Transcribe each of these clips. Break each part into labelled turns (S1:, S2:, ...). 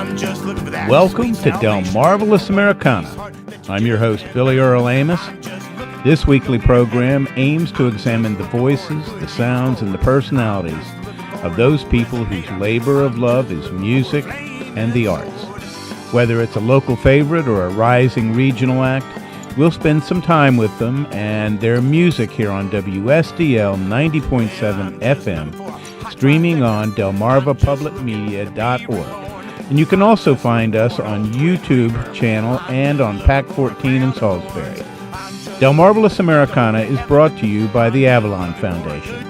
S1: Welcome to DELMARVELOUS Americana. I'm your host, Billy Earl Amos. This weekly program aims to examine the voices, the sounds, and the personalities of those people whose labor of love is music and the arts. Whether it's a local favorite or a rising regional act, we'll spend some time with them and their music here on WSDL 90.7 FM, streaming on delmarvapublicmedia.org. And you can also find us on YouTube channel and on PAC 14 in Salisbury. DELMARVELOUS Americana is brought to you by the Avalon Foundation,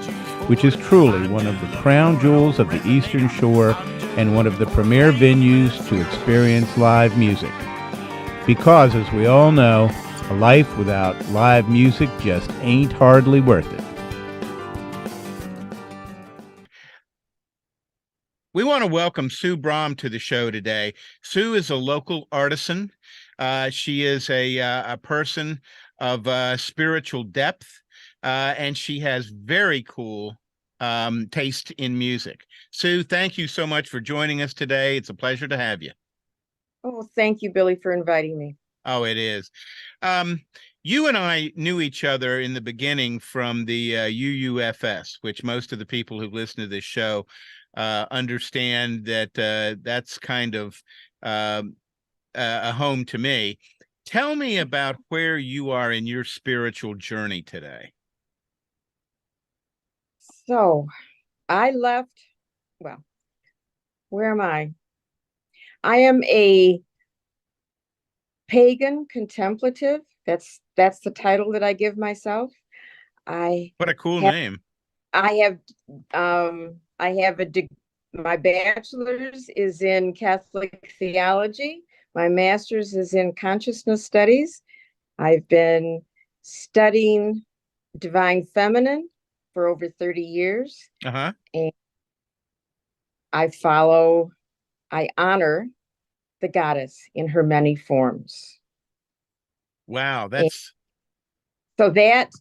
S1: which is truly one of the crown jewels of the Eastern Shore and one of the premier venues to experience live music. Because, as we all know, a life without live music just ain't hardly worth it. We want to welcome Sue Brahm to the show today. Sue is a local artisan. She is a person of spiritual depth, and she has very cool taste in music. Sue, thank you so much for joining us today. It's a pleasure to have you.
S2: Oh, thank you, Billy, for inviting me.
S1: Oh, it is. You and I knew each other in the beginning from the UUFS, which most of the people who listen to this show understand that that's kind of a home to me. Tell me about where you are in your spiritual journey today.
S2: So I left, well, where am I? I am a pagan contemplative. That's the title that I give myself.
S1: What a cool name.
S2: My bachelor's is in Catholic theology. My master's is in consciousness studies. I've been studying divine feminine for over 30 years. And I honor the goddess in her many forms.
S1: Wow, that's
S2: that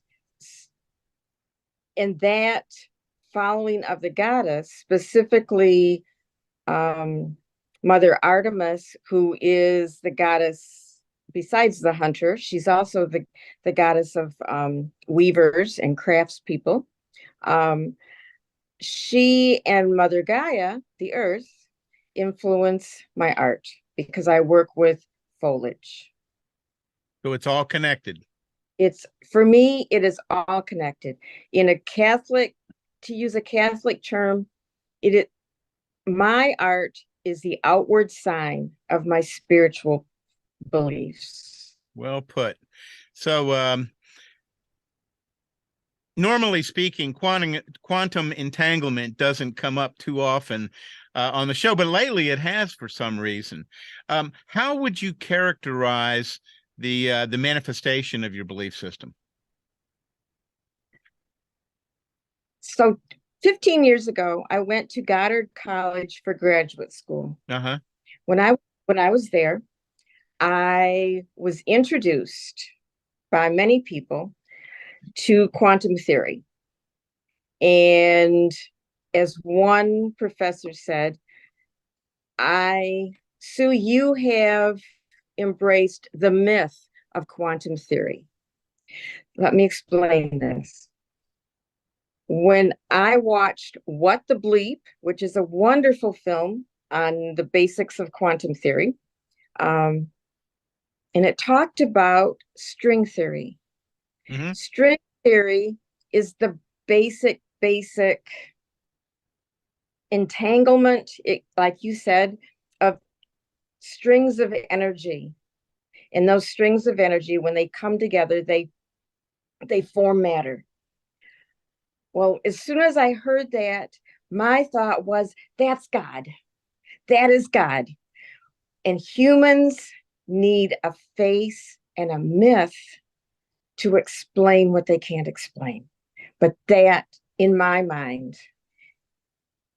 S2: following of the goddess, specifically Mother Artemis, who is the goddess besides the hunter. She's also the goddess of weavers and craftspeople. She and Mother Gaia, the earth, influence my art because I work with foliage.
S1: So it's all connected.
S2: For me, it is all connected. To use a Catholic term, my art is the outward sign of my spiritual beliefs.
S1: Well put. So, normally speaking, quantum entanglement doesn't come up too often on the show, but lately it has for some reason. How would you characterize the manifestation of your belief system?
S2: So 15 years ago, I went to Goddard College for graduate school. When I was there, I was introduced by many people to quantum theory. And as one professor said, Sue, you have embraced the myth of quantum theory. Let me explain this. When I watched What the Bleep, which is a wonderful film on the basics of quantum theory, and it talked about string theory. String theory is the basic entanglement, like you said, of strings of energy. And those strings of energy, when they come together, they form matter. Well, as soon as I heard that, my thought was, that's God. That is God. And humans need a face and a myth to explain what they can't explain. But that, in my mind,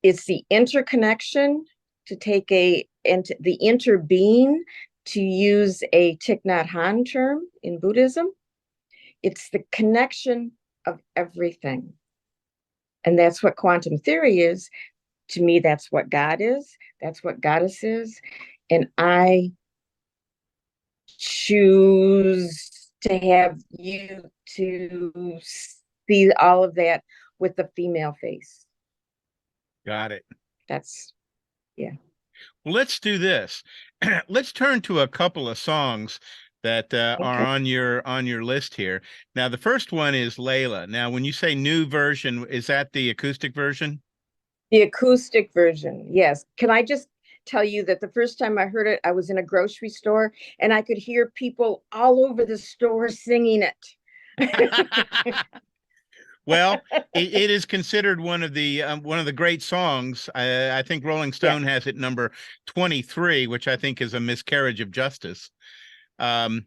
S2: it's the interconnection, to take the interbeing, to use a Thich Nhat Hanh term in Buddhism. It's the connection of everything. And that's what quantum theory is. To me, that's what God is. That's what goddess is. And I choose to have you to see all of that with the female face.
S1: Got it.
S2: That's, yeah.
S1: Well, let's do this. Let's turn to a couple of songs that are on your list here. Now, the first one is Layla. Now, when you say new version, is that the acoustic version?
S2: The acoustic version, yes. Can I just tell you that the first time I heard it, I was in a grocery store and I could hear people all over the store singing it.
S1: Well, it is considered one of the great songs. I think Rolling Stone has it number 23, which I think is a miscarriage of justice. But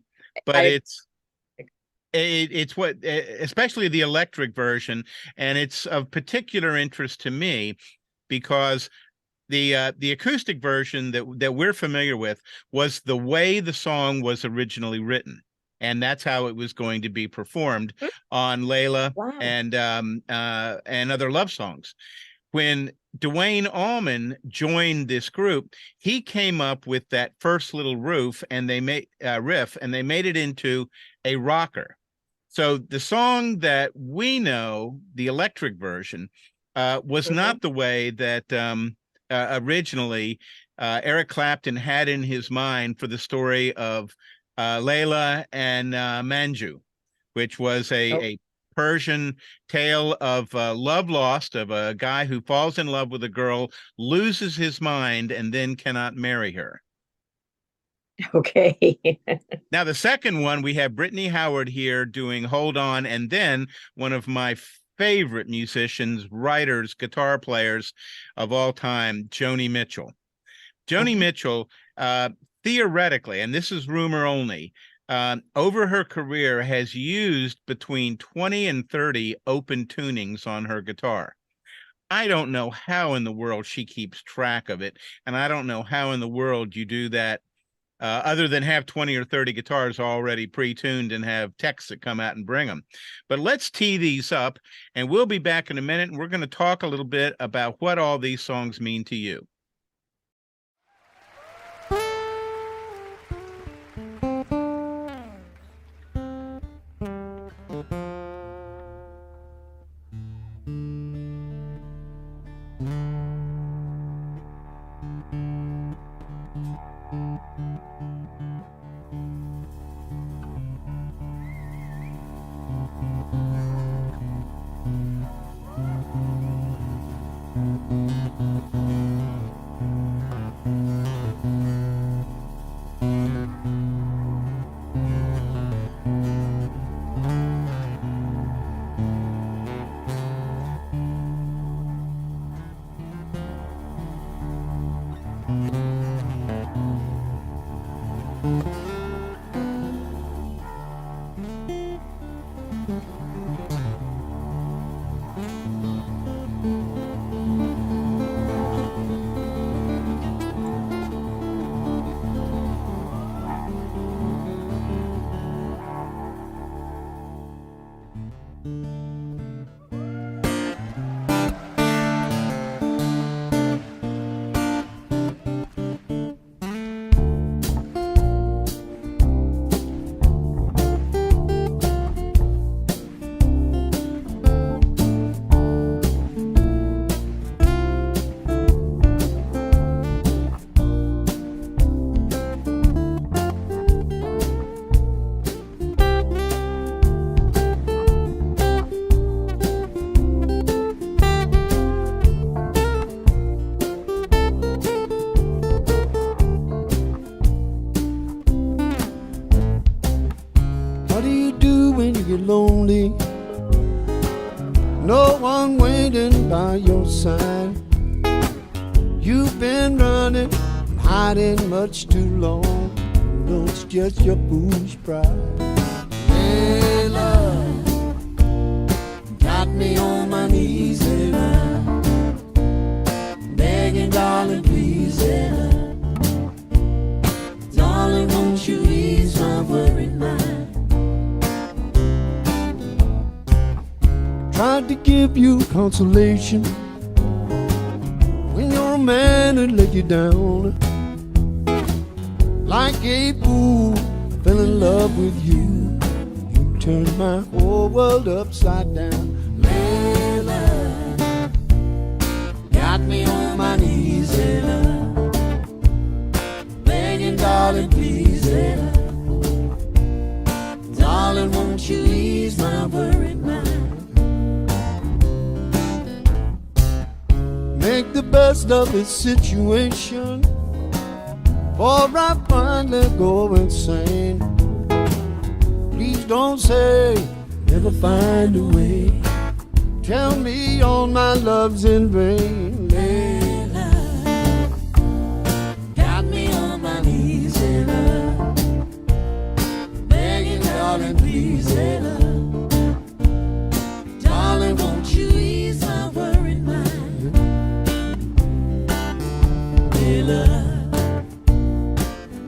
S1: it's what, especially the electric version, and it's of particular interest to me because the acoustic version that we're familiar with was the way the song was originally written. And that's how it was going to be performed on Layla and other love songs. When Duane Allman joined this group, he came up with that first little riff, and they made it into a rocker. So the song that we know, the electric version, was not the way that originally Eric Clapton had in his mind for the story of Layla and Manju, which was a Persian tale of love lost, of a guy who falls in love with a girl, loses his mind, and then cannot marry her.
S2: Okay.
S1: Now, the second one, we have Brittany Howard here doing Hold On, and then one of my favorite musicians, writers, guitar players of all time, Joni Mitchell. Joni Mitchell, theoretically, and this is rumor only, over her career has used between 20 and 30 open tunings on her guitar. I don't know how in the world she keeps track of it, and I don't know how in the world you do that other than have 20 or 30 guitars already pre-tuned and have techs that come out and bring them. But let's tee these up, and we'll be back in a minute, and we're going to talk a little bit about what all these songs mean to you.
S3: Lonely, no one waiting by your side. You've been running, hiding much too long. No, it's just your foolish pride. Hey, love, got me on my knees and I'm begging, darling, please, darling, won't you ease my worried mind? Tried to give you consolation when your man who let you down. Like a fool, fell in love with you. You turned my whole world upside down. Layla, got me on my knees, Layla, begging, darling, please, Layla. Darling, won't you ease my worried mind? Make the best of this situation, or I finally go insane. Please don't say never find a way. Tell me all my love's in vain. Layla, got me on my knees, Layla, begging, darling, please, Layla. Darling, won't you ease my worried mind? Layla,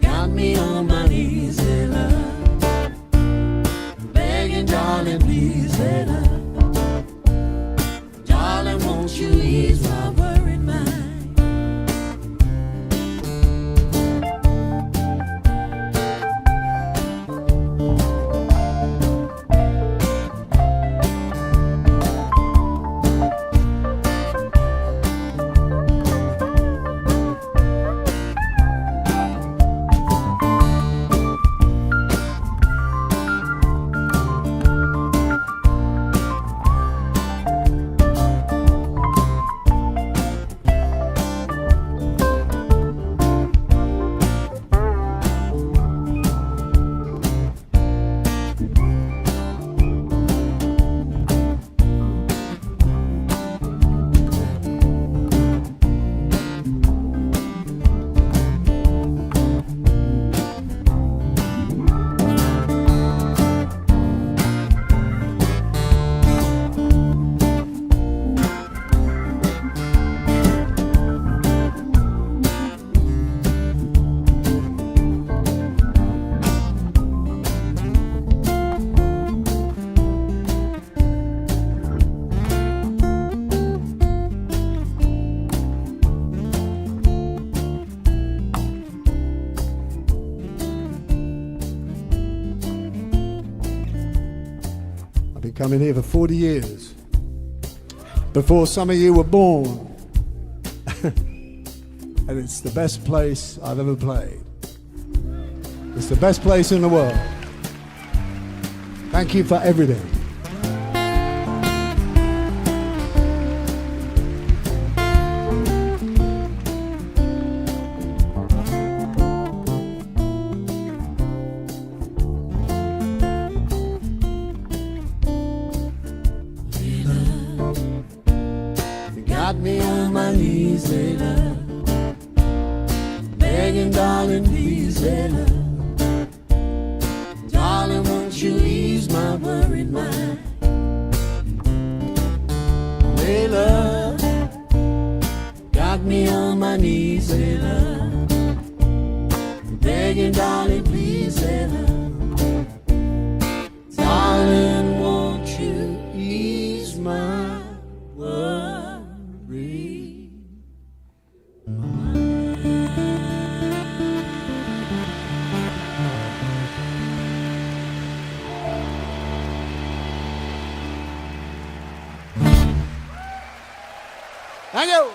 S3: got me on my knees, Layla, begging, darling, please, Layla. Darling, won't you ease my worried mind? I've been coming here for 40 years, before some of you were born. And it's the best place I've ever played. It's the best place in the world. Thank you for everything. Got me on my knees, Layla, begging, darling, please, Layla. Darling, won't you ease my worried mind? Layla, got me on my knees, Layla, begging, darling, please, Layla. Darling, won't you ease my worried Thank you.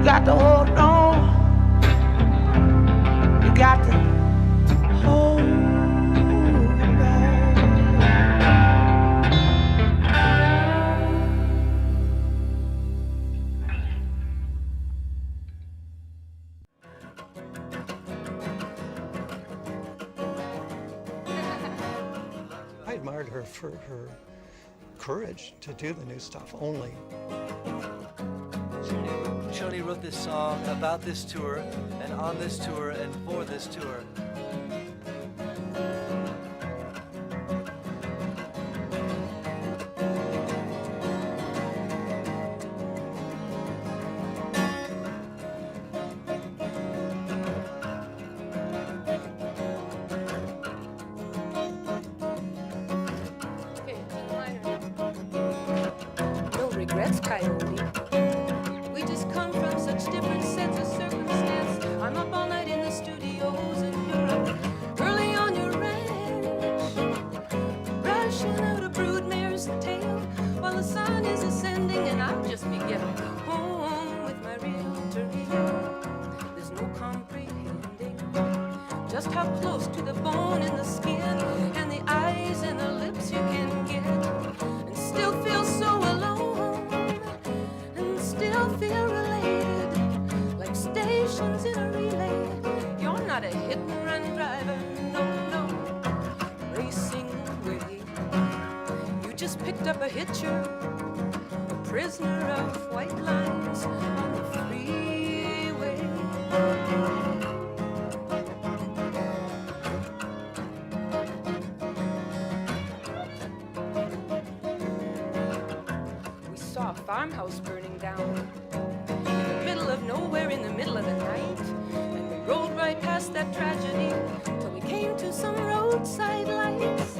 S4: got to hold on. You got to hold on.
S5: I admired her for her courage to do the new stuff only.
S6: Shoni wrote this song about this tour, and on this tour, and for this tour.
S7: No regrets, Coyote. We just come from such different sets of circumstance. I'm up all night in the studios and you're up early on your ranch, brushing out a broodmare's tail while the sun is ascending, and I'll just be getting home with my realtor here. There's no comprehending just how close to the bone in the skin and the eyes and the lips you can get, and still feel so alone, and still feel related, like stations in a relay. You're not a hit and run driver, no, no, racing away. You just picked up a hitcher, a prisoner of white lines on the freeway. We saw a farmhouse burning down in the middle of nowhere, in the middle of the night, and we rode right past that tragedy till we came to some roadside lights,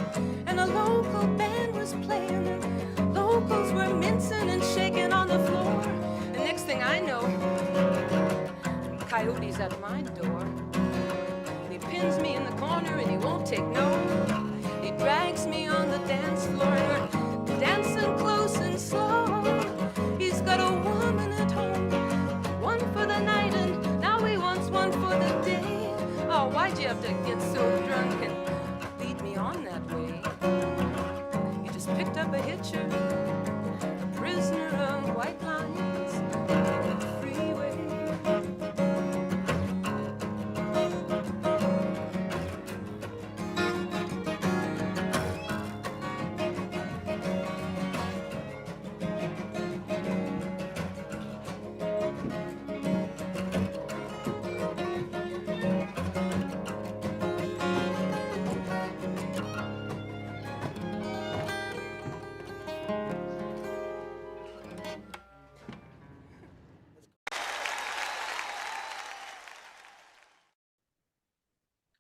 S7: and a local band was playing, and locals were mincing and shaking on the floor. And next thing I know, Coyote's at my door, and he pins me in the corner and he won't take no. He drags me on the dance floor and we're dancing close and slow. He's got a woman at home, one for the night, and now he wants one for the day. Oh, why'd you have to get so drunk and lead me on that way? You just picked up a hitcher, a prisoner of white lines on the freeway.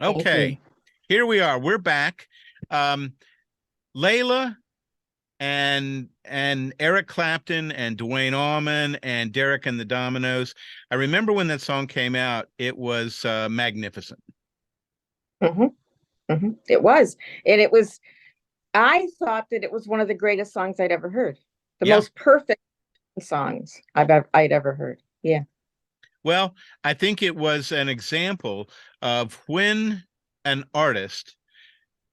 S1: Okay, here we are. We're back. Layla and Eric Clapton and Duane Allman and Derek and the Dominoes. I remember when that song came out, it was magnificent.
S2: It was. And it was, I thought that it was one of the greatest songs I'd ever heard. The
S1: Yeah.
S2: most perfect songs I'd ever heard. Yeah.
S1: Well, I think it was an example of when an artist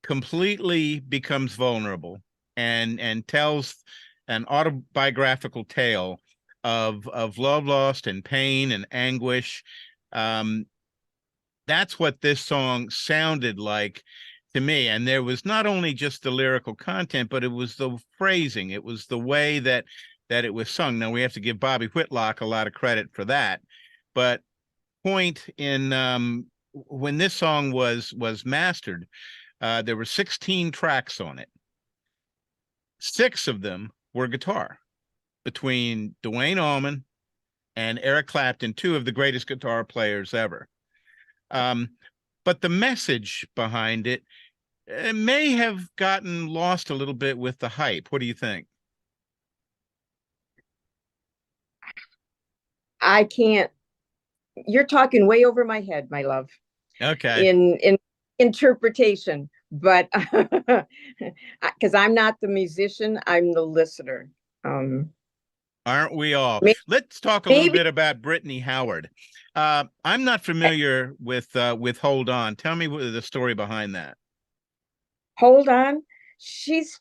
S1: completely becomes vulnerable and tells an autobiographical tale of love lost and pain and anguish. That's what this song sounded like to me. And there was not only just the lyrical content, but it was the phrasing. It was the way that it was sung. Now, we have to give Bobby Whitlock a lot of credit for that. But point in when this song was mastered, there were 16 tracks on it. 6 of them were guitar, between Duane Allman and Eric Clapton, 2 of the greatest guitar players ever. But the message behind it may have gotten lost a little bit with the hype. What do you think?
S2: I can't, you're talking way over my head, my love.
S1: Okay.
S2: In interpretation, but because I'm not the musician, I'm the listener.
S1: All Aren't we all?
S2: May-
S1: Let's talk a little
S2: Maybe
S1: bit about Brittany Howard. I'm not familiar with Hold On. Tell me the story behind that.
S2: Hold On. She's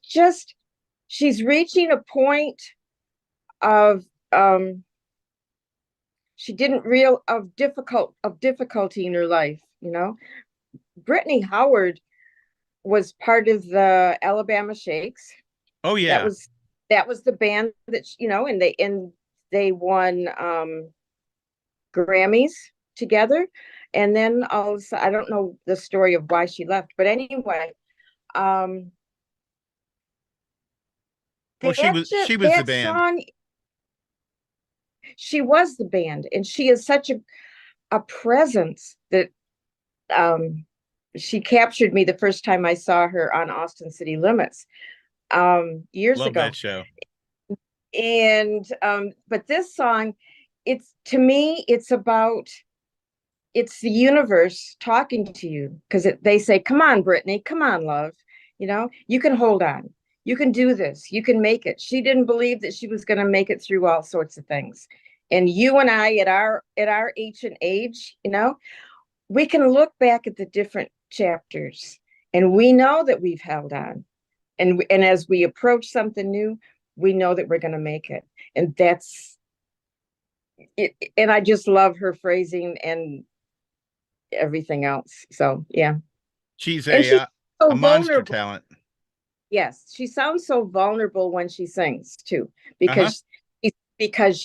S2: reaching a point of she didn't real of difficulty in her life, you know. Brittany Howard was part of the Alabama Shakes.
S1: Oh
S2: That
S1: yeah,
S2: was the band that you know, and they won Grammys together. And then also, I don't know the story of why she left, but anyway, um,
S1: well she was the
S2: that
S1: band.
S2: song, she was the band, and she is such a presence that she captured me the first time I saw her on Austin City Limits years
S1: Love
S2: ago.
S1: that show.
S2: And but this song, it's to me, it's the universe talking to you, because they say, come on, Brittany, come on, love, you know, you can hold on, you can do this, you can make it. She didn't believe that she was going to make it through all sorts of things, and you and I at our ancient age, you know, we can look back at the different chapters, and we know that we've held on, and as we approach something new, we know that we're going to make it. And that's it. And I just love her phrasing and everything else. So yeah.
S1: She's
S2: And she's so
S1: a monster
S2: vulnerable.
S1: talent.
S2: Yes, she sounds so vulnerable when she sings too,
S1: Uh-huh.
S2: because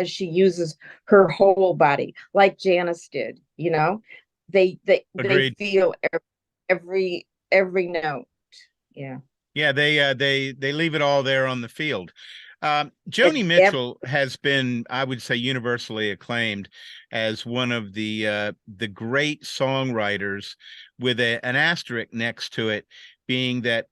S2: she uses her whole body, like Janice did, you know. They
S1: Agreed.
S2: feel every note. Yeah.
S1: Yeah, they leave it all there on the field. Joni
S2: It-
S1: Mitchell has been, I would say, universally acclaimed as one of the great songwriters, with an asterisk next to it, being that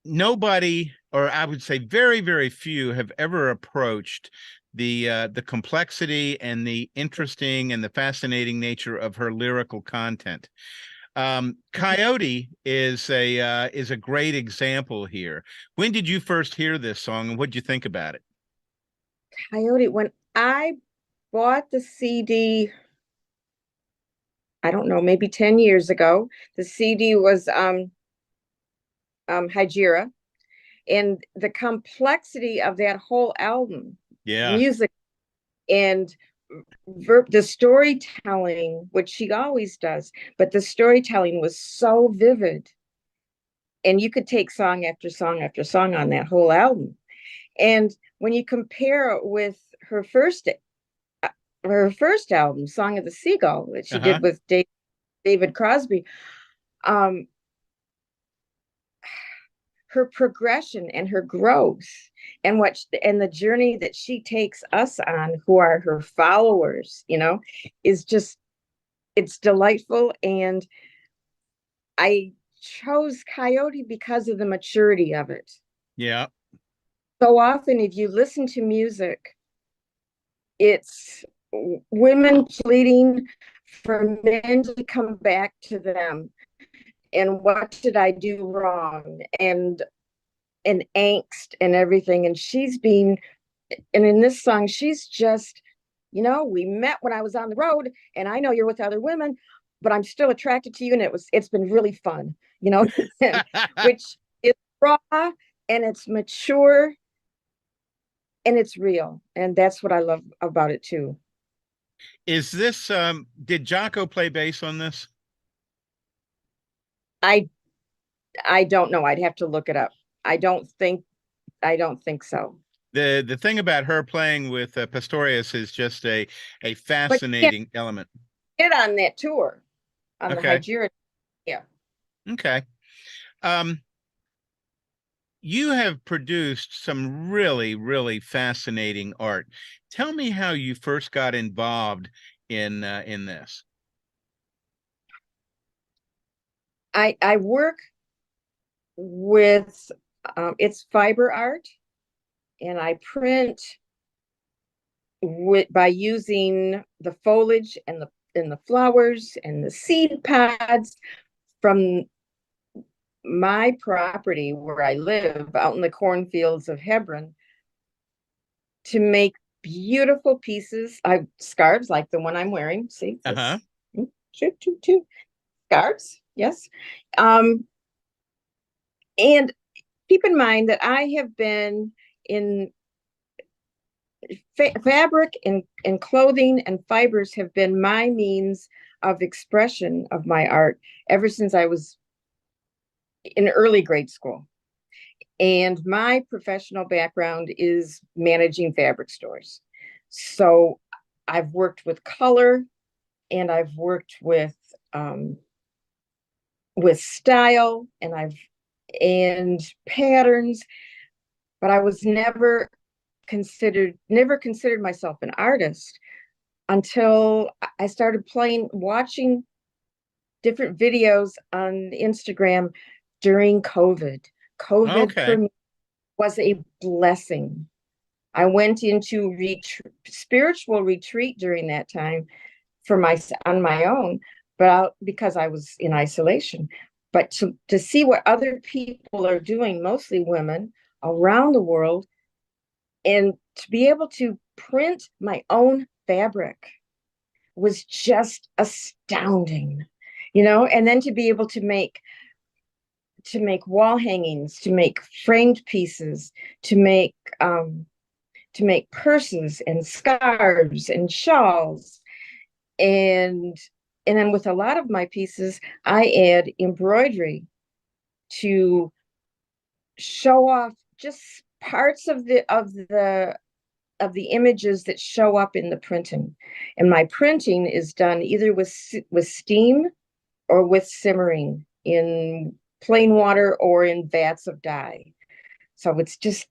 S1: nobody, or I would say very, very few, have ever approached the complexity and the interesting and the fascinating nature of her lyrical content. Coyote is a great example here. When did you first hear this song, and what did you think about it?
S2: Coyote, when I bought the CD, I don't know, maybe 10 years ago, the CD was Hijira, and the complexity of that whole album,
S1: Yeah,
S2: music and the storytelling, which she always does, but the storytelling was so vivid. And you could take song after song after song on that whole album. And when you compare it with her first album, Song of the Seagull, that she
S1: uh-huh.
S2: did with David Crosby, um, her progression and her growth and the journey that she takes us on, who are her followers, you know, is just, it's delightful. And I chose Coyote because of the maturity of it.
S1: Yeah.
S2: So often, if you listen to music, it's women pleading for men to come back to them, and what did I do wrong, and angst and everything. And in this song, she's just, you know, we met when I was on the road, and I know you're with other women, but I'm still attracted to you, and it's been really fun, you know. Which is raw, and it's mature, and it's real, and that's what I love about it too.
S1: Is this did Jocko play bass on this?
S2: I I don't know. I'd have to look it up. I don't think so.
S1: The thing about her playing with Pastorius is just a
S2: But yeah,
S1: fascinating element.
S2: get on that tour on the
S1: Okay.
S2: Hijira. Yeah.
S1: Okay. Um, you have produced some really, really fascinating art. Tell me how you first got involved in this.
S2: I work with it's fiber art, and I print by using the foliage and the flowers and the seed pods from my property where I live out in the cornfields of Hebron. to make beautiful pieces, scarves like the one I'm wearing. See,
S1: Uh-huh.
S2: two scarves. Yes. And keep in mind that I have been in fabric and clothing and fibers have been my means of expression of my art ever since I was in early grade school. And my professional background is managing fabric stores. So I've worked with color and I've worked with style and patterns, but I was never considered myself an artist until I started watching different videos on Instagram during COVID. COVID for me was a blessing. I went into spiritual retreat during that time on my own, but because I was in isolation. But to see what other people are doing, mostly women around the world, and to be able to print my own fabric was just astounding, and then to be able to make wall hangings, to make framed pieces, to make purses and scarves and shawls. And then with a lot of my pieces, I add embroidery to show off just parts of the images that show up in the printing. And my printing is done either with steam or with simmering in plain water or in vats of dye. So it's just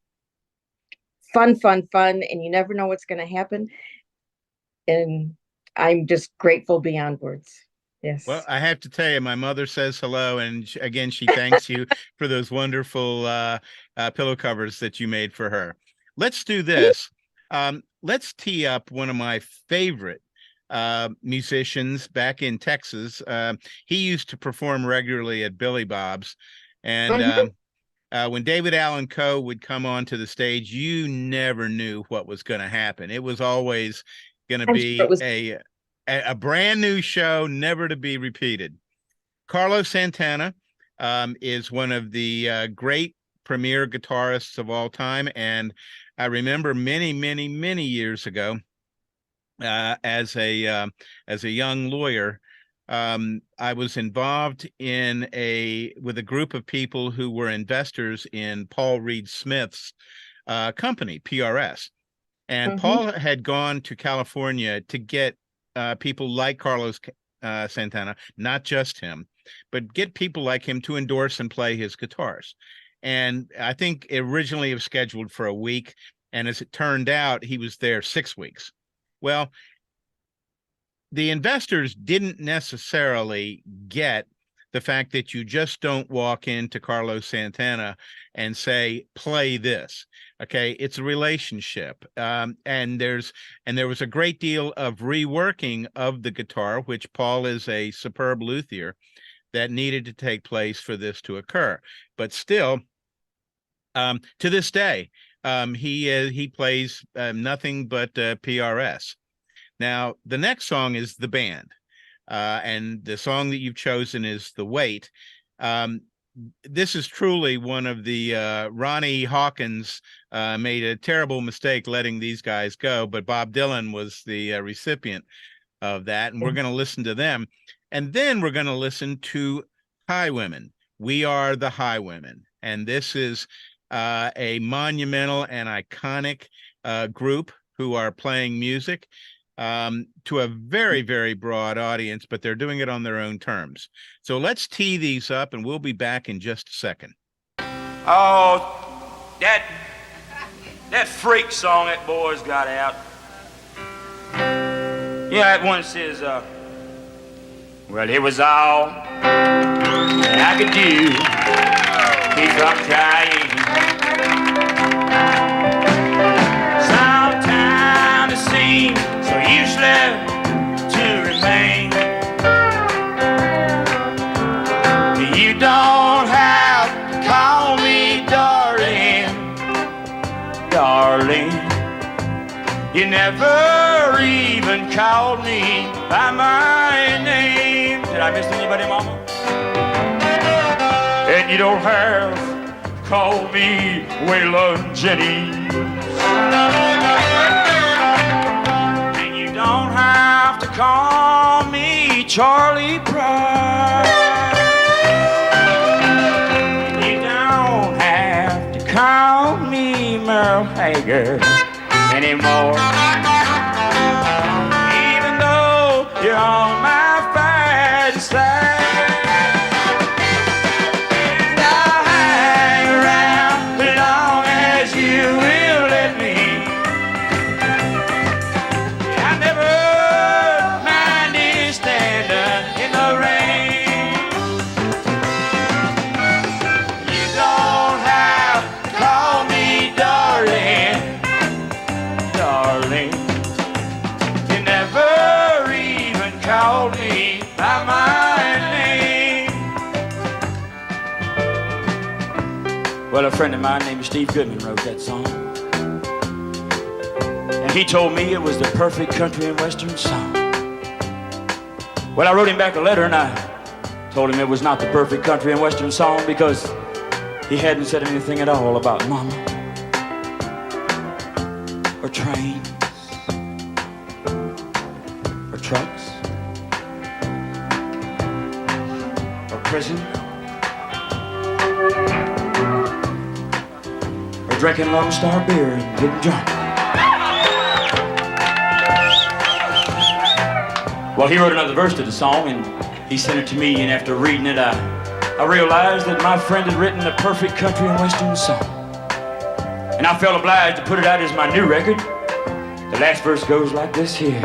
S2: fun, and you never know what's going to happen. And I'm just grateful beyond words. Yes.
S1: Well, I have to tell you, my mother says hello, and again, she thanks you for those wonderful pillow covers that you made for her. Let's do this. Let's tee up one of my favorite musicians back in Texas. He used to perform regularly at Billy Bob's, and when David Allan Coe would come onto the stage, you never knew what was going to happen. It was always going to be a brand new show, never to be repeated. Carlos Santana is one of the great premier guitarists of all time, and I remember many, many, many years ago, as a young lawyer, I was involved with a group of people who were investors in Paul Reed Smith's company, PRS. And Paul had gone to California to get people like Carlos Santana, not just him, but get people like him to endorse and play his guitars. And I think originally it was scheduled for a week. And as it turned out, he was there 6 weeks. Well, the investors didn't necessarily get the fact that you just don't walk into Carlos Santana and say, play this. Okay, it's a relationship. And there was a great deal of reworking of the guitar, which Paul is a superb luthier, that needed to take place for this to occur. But still, to this day, he plays nothing but PRS. Now, the next song is The Band, and the song that you've chosen is The Wait. This is truly one of the Ronnie Hawkins made a terrible mistake letting these guys go, but Bob Dylan was the recipient of that, and we're going to listen to them. And then we're going to listen to Highwomen. We Are the Highwomen. And this is a monumental and iconic group who are playing music to a very, very broad audience, but they're doing it on their own terms. So let's tee these up, and we'll be back in just a second.
S8: Oh, that freak song that boy's got out. Yeah, that one says, well, it was all that I could do. Keep up trying. Sometimes it seems so useless to remain. You don't have to call me darling, darling. You never even called me by my name. Did I miss anybody, Mama? And you don't have to call me Waylon Jennings. And you don't have to call me Charlie Pride. And you don't have to call me Merle Haggard anymore. Even though you're on my bad side. And I'll hang around as long as you will let me. I never minded standing in the rain. You don't have to call me darling. Darling, you never even called me by my name. Well, a friend of mine named Steve Goodman wrote that song. And he told me it was the perfect country and western song. Well, I wrote him back a letter and I told him it was not the perfect country and western song because he hadn't said anything at all about mama. Or trains, or trucks, or prison, or drinking Lone Star beer and getting drunk. Well, he wrote another verse to the song and he sent it to me, and after reading it, I realized that my friend had written a perfect country and western song. And I felt obliged to put it out as my new record. The last verse goes like this here.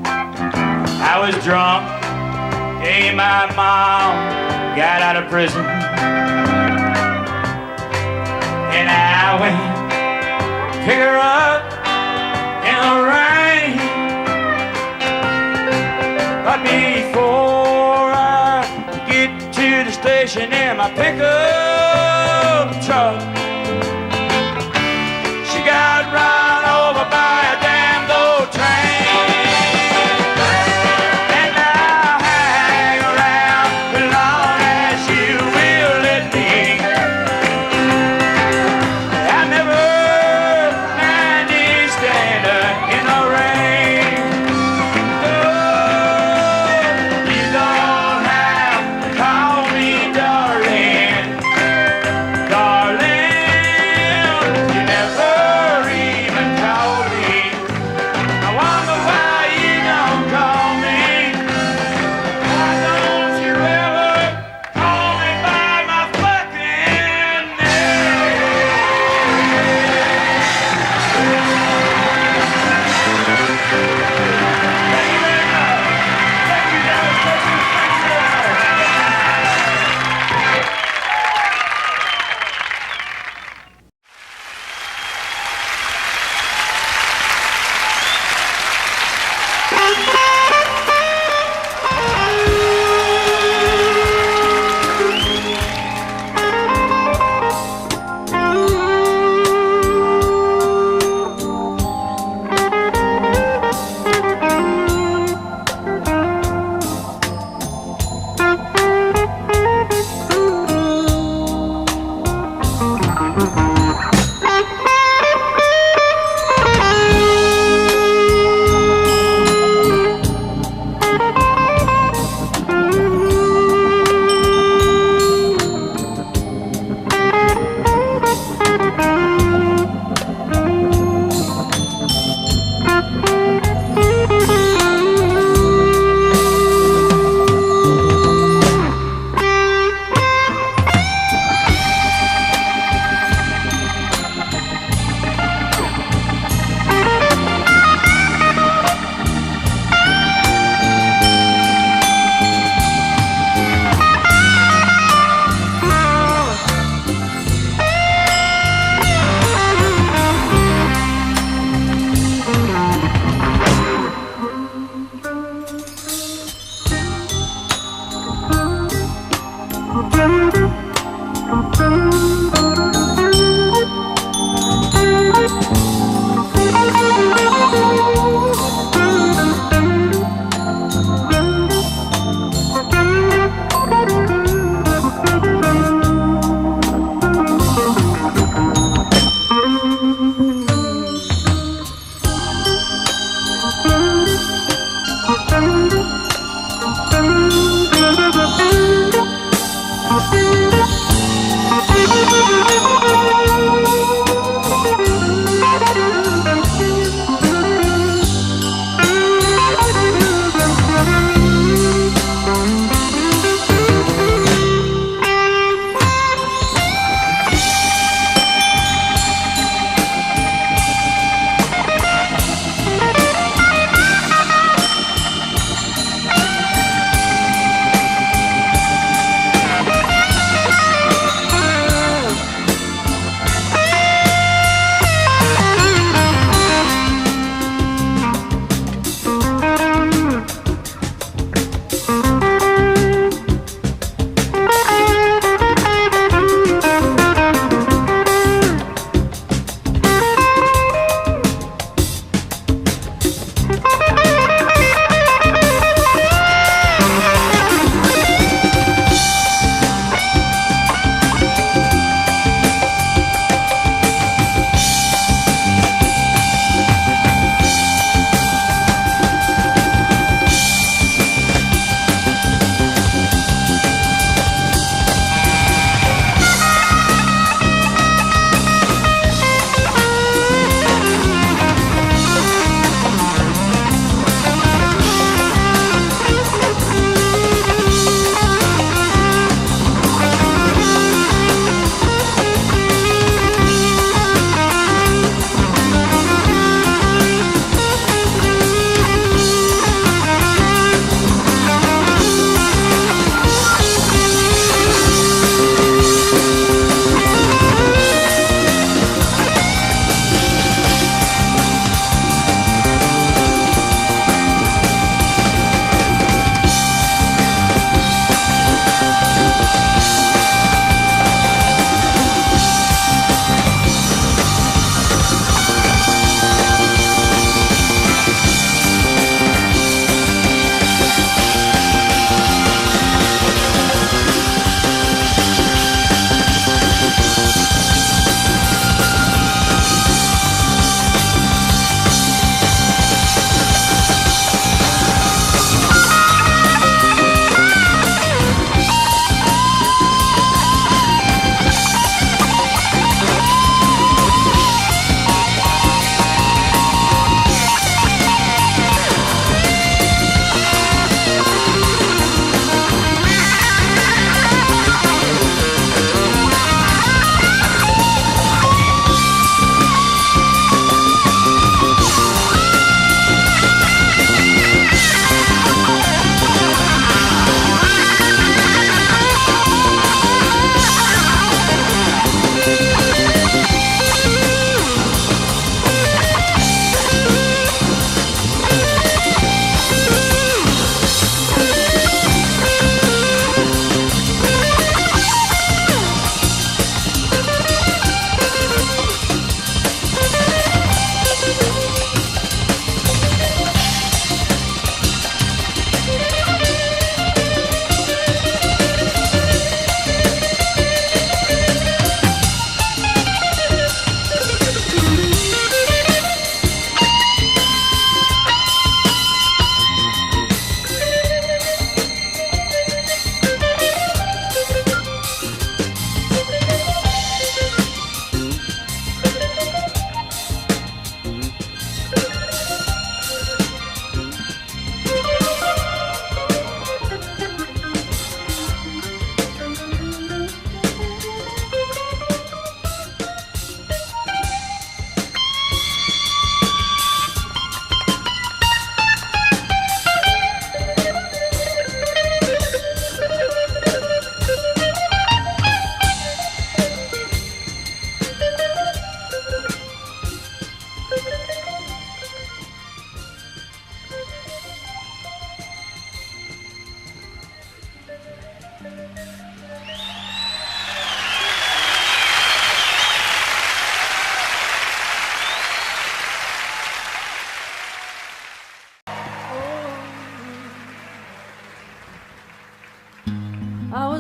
S8: I was drunk, hey, my mom got out of prison. And I went to pick her up in the rain. But before I get to the station in my pickup truck, got run over by a damn old train. And I'll hang around as long as you will let me. I never minded standing in the rain. Oh, you don't have to call me darling.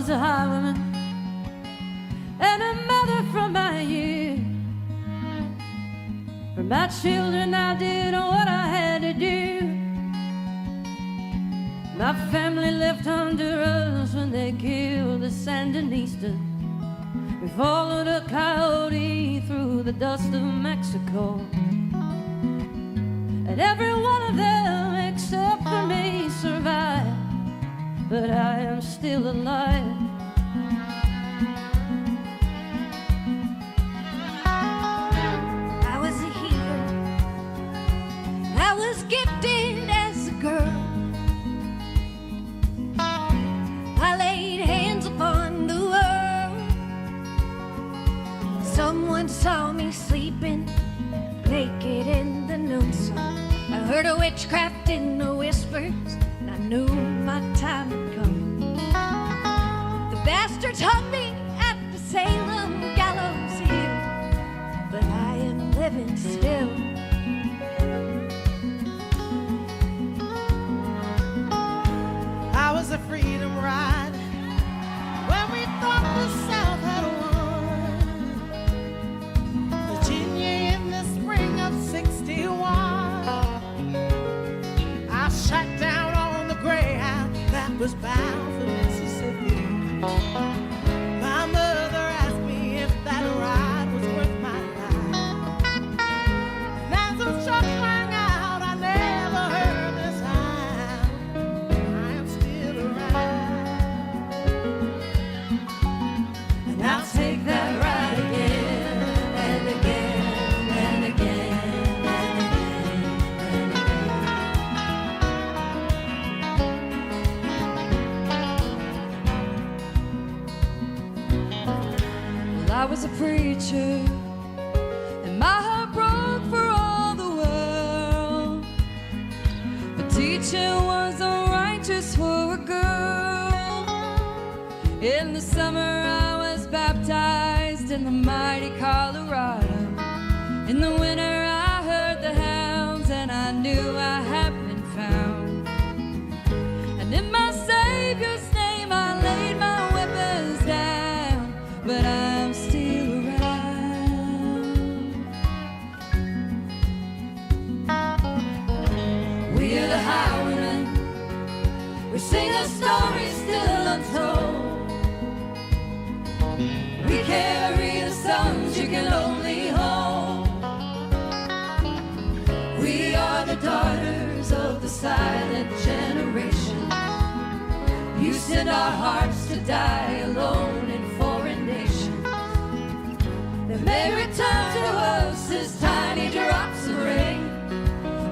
S7: was a highwayman and a mother from my year. For my children, I did what I had to do. My family left Honduras when they killed the Sandinistas. We followed a coyote through the dust of Mexico. And every one of them, except for me, survived. But I am still alive.
S9: I was a healer. I was gifted as a girl. I laid hands upon the world. Someone saw me sleeping naked in the noon sun. I heard a witchcraft in the whispers, and I knew my time had come. The bastards hung me at the Salem gallows hill, but I am living still.
S3: I was a freedom ride when we thought the South had won. Virginia in the spring of '61. I sat down on the Greyhound that was bound for Mississippi. My mother asked me if that ride was worth my time. And as the shots rang out, I never heard the sound. I am still around,
S7: And I'll take that ride again and again and again and again and again. Well, I was a preacher, and my heart broke for all the world. But teaching was unrighteous for a girl. In the summer I was baptized in the mighty Colorado. In the winter I heard the hounds, and I knew I had been found. And in my Savior's name I laid my weapons down, but I'm still around. We are the highwaymen. We sing a story still untold. We carry the songs you can only hold. We are the daughters of the silent generation. You send our hearts to die alone in foreign nations. They may return to us as tiny drops of rain,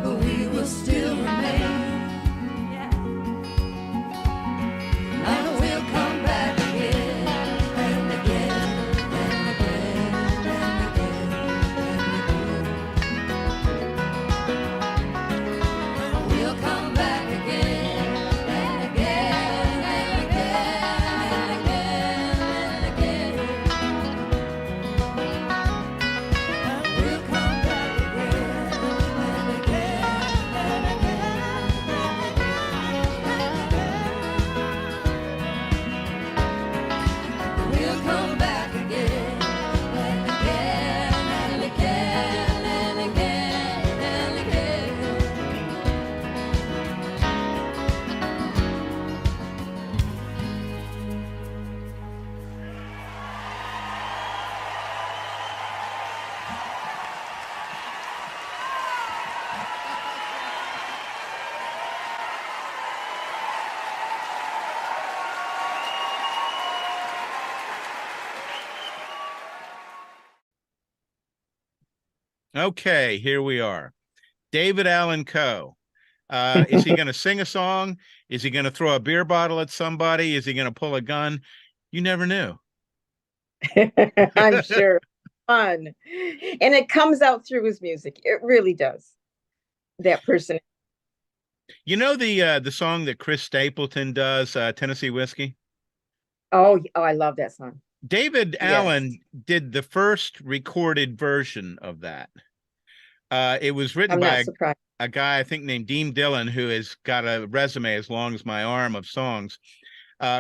S7: but we will still remain. And we'll come back again and again and again and again and again. We'll come back again and again and again and again and again. We'll come back again and again and again and again. We'll come back again and again and again and again and again.
S1: Okay, here we are. David Allen Coe. Is he going to sing a song? Is he going to throw a beer bottle at somebody? Is he going to pull a gun? You never knew.
S2: I'm sure. Fun. And it comes out through his music. It really does. That person.
S1: You know the song that Chris Stapleton does, Tennessee Whiskey?
S2: Oh, I love that song.
S1: David
S2: Yes.
S1: Allen did the first recorded version of that. It was written
S2: I'm
S1: by
S2: not surprised.
S1: a guy I think named Dean Dillon, who has got a resume as long as my arm of songs.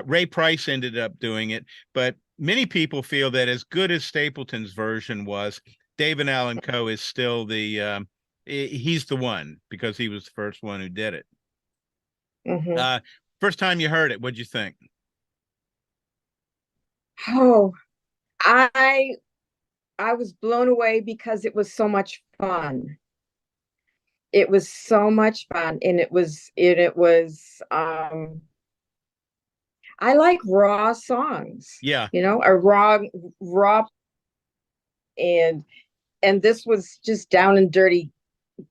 S1: Ray Price ended up doing it, but many people feel that as good as Stapleton's version was, David Allan Coe is still he's the one because he was the first one who did it.
S2: Mhm.
S1: First time you heard it, what'd you think?
S2: Oh, I I was blown away because it was so much fun. It was so much fun, and I like raw songs,
S1: Yeah.
S2: a raw, and this was just down and dirty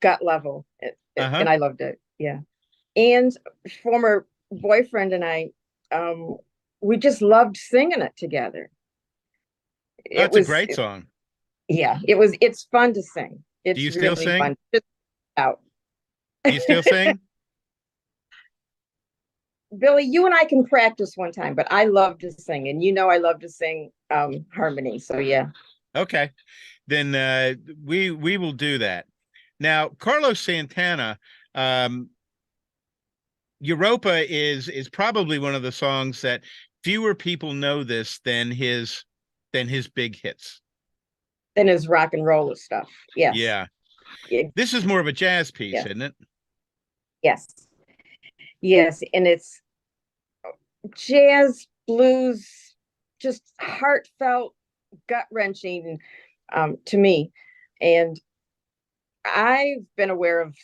S2: gut level,
S1: Uh-huh.
S2: and I loved it. Yeah. And former boyfriend and I, we just loved singing it together. It
S1: That's a
S2: was,
S1: great song.
S2: yeah, it's fun to sing.
S1: Do you
S2: It's
S1: still
S2: really
S1: sing?
S2: fun. Just out.
S1: Do you still sing?
S2: Billy, you and I can practice one time, but I love to sing, and I love to sing harmony. So yeah.
S1: Okay. Then we will do that. Now, Carlos Santana, Europa is probably one of the songs that fewer people know this than his big hits.
S2: Then his rock and roll stuff. Yes.
S1: Yeah.
S2: Yeah.
S1: This is more of a jazz piece,
S2: Yeah.
S1: isn't it?
S2: Yes. Yes. And it's jazz, blues, just heartfelt, gut-wrenching to me. And I've been aware of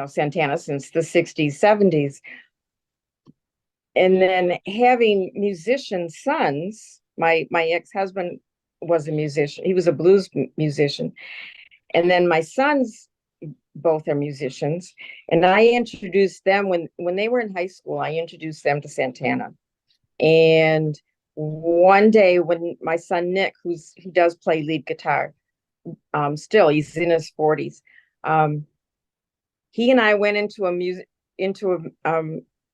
S2: Santana since the 60s, 70s. And then having musician sons, my ex-husband was a musician. He was a blues musician. And then my sons both are musicians. And I introduced them when they were in high school, I introduced them to Santana. And one day when my son Nick, he does play lead guitar, still he's in his 40s. He and I went into a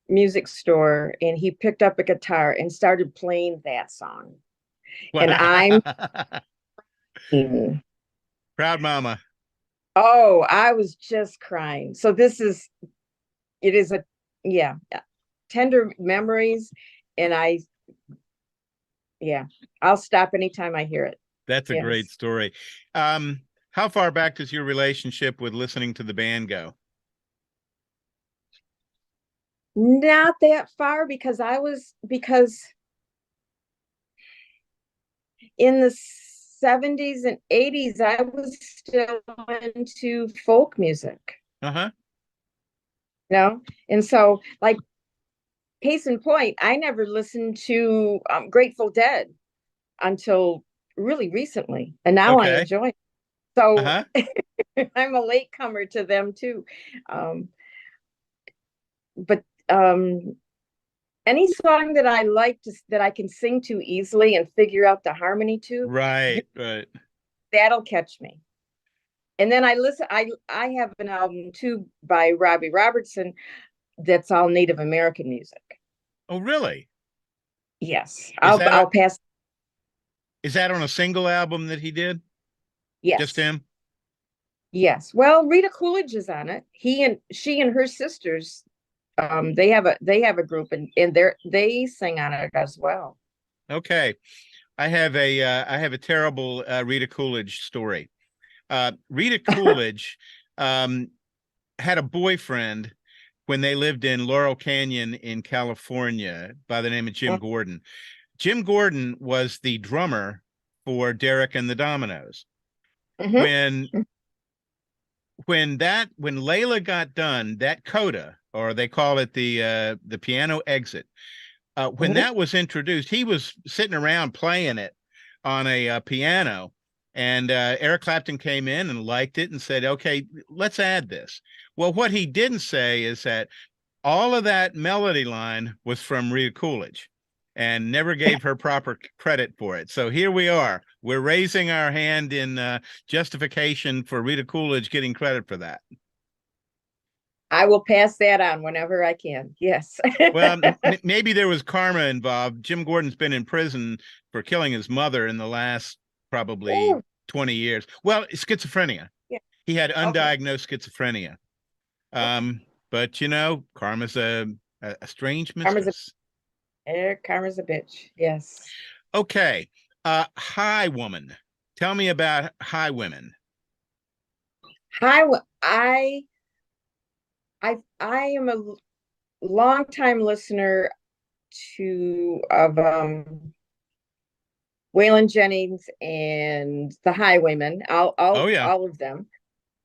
S2: music store, and he picked up a guitar and started playing that song.
S1: Wow.
S2: And I'm
S1: proud mama.
S2: Oh, I was just crying. So it is tender memories, and I'll stop anytime I hear it.
S1: That's a
S2: Yes.
S1: great story. How far back does your relationship with listening to the band go?
S2: Not that far, because in the 70s and 80s, I was still into folk music.
S1: Uh-huh.
S2: And so, like, case in point, I never listened to Grateful Dead until really recently, and now I enjoy it. So
S1: Uh-huh.
S2: I'm a latecomer to them too. But any song that I like that I can sing to easily and figure out the harmony to,
S1: right,
S2: that'll catch me. And then I have an album too by Robbie Robertson that's all Native American music.
S1: Oh, really?
S2: Yes. I'll pass.
S1: Is that on a single album that he did?
S2: Yes.
S1: Just him?
S2: Yes. Well, Rita Coolidge is on it. She and her sisters, they have a group, and they sing on it as well.
S1: Okay. I have a terrible Rita Coolidge story. Rita Coolidge had a boyfriend when they lived in Laurel Canyon in California by the name of Jim Gordon. Jim Gordon was the drummer for Derek and the Dominoes. Mm-hmm. When Layla got done, that coda, or they call it the piano exit, when that was introduced, he was sitting around playing it on a piano, and Eric Clapton came in and liked it and said, okay, let's add this. Well, what he didn't say is that all of that melody line was from Rita Coolidge, and never gave her proper credit for it. So here we are. We're raising our hand in justification for Rita Coolidge getting credit for that.
S2: I will pass that on whenever I can. Yes.
S1: Well, maybe there was karma involved. Jim Gordon's been in prison for killing his mother in the last probably 20 years. Well, schizophrenia. Yeah. He had undiagnosed schizophrenia. But karma's a strange mistress.
S2: Karma's a bitch. Yes.
S1: Okay. High Woman. Tell me about High Women.
S2: I am a longtime listener of Waylon Jennings and the Highwaymen,
S1: Oh yeah.
S2: all of them,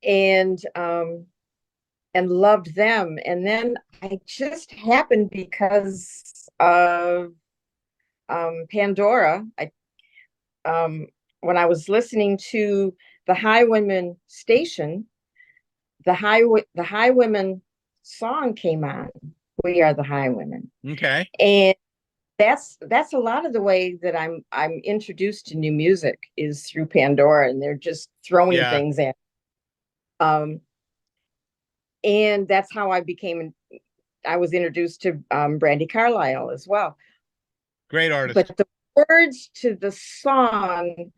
S2: and loved them. And then I just happened, because of Pandora, when I was listening to the Highwaymen station, the Highwaymen song came on. We Are the Highwaymen.
S1: Okay.
S2: And that's a lot of the way that I'm introduced to new music, is through Pandora, and they're just throwing things at. And that's how I was introduced to Brandy Carlisle as well.
S1: Great artist.
S2: But the words to the song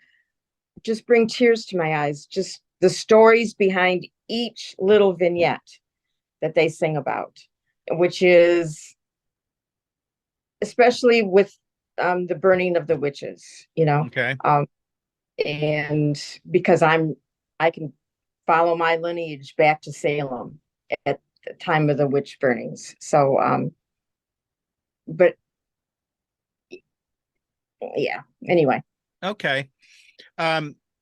S2: just bring tears to my eyes. Just the stories behind each little vignette that they sing about, which is especially with the burning of the witches,
S1: Okay.
S2: And because I can follow my lineage back to Salem at the time of the witch burnings. So, but yeah, anyway.
S1: Okay.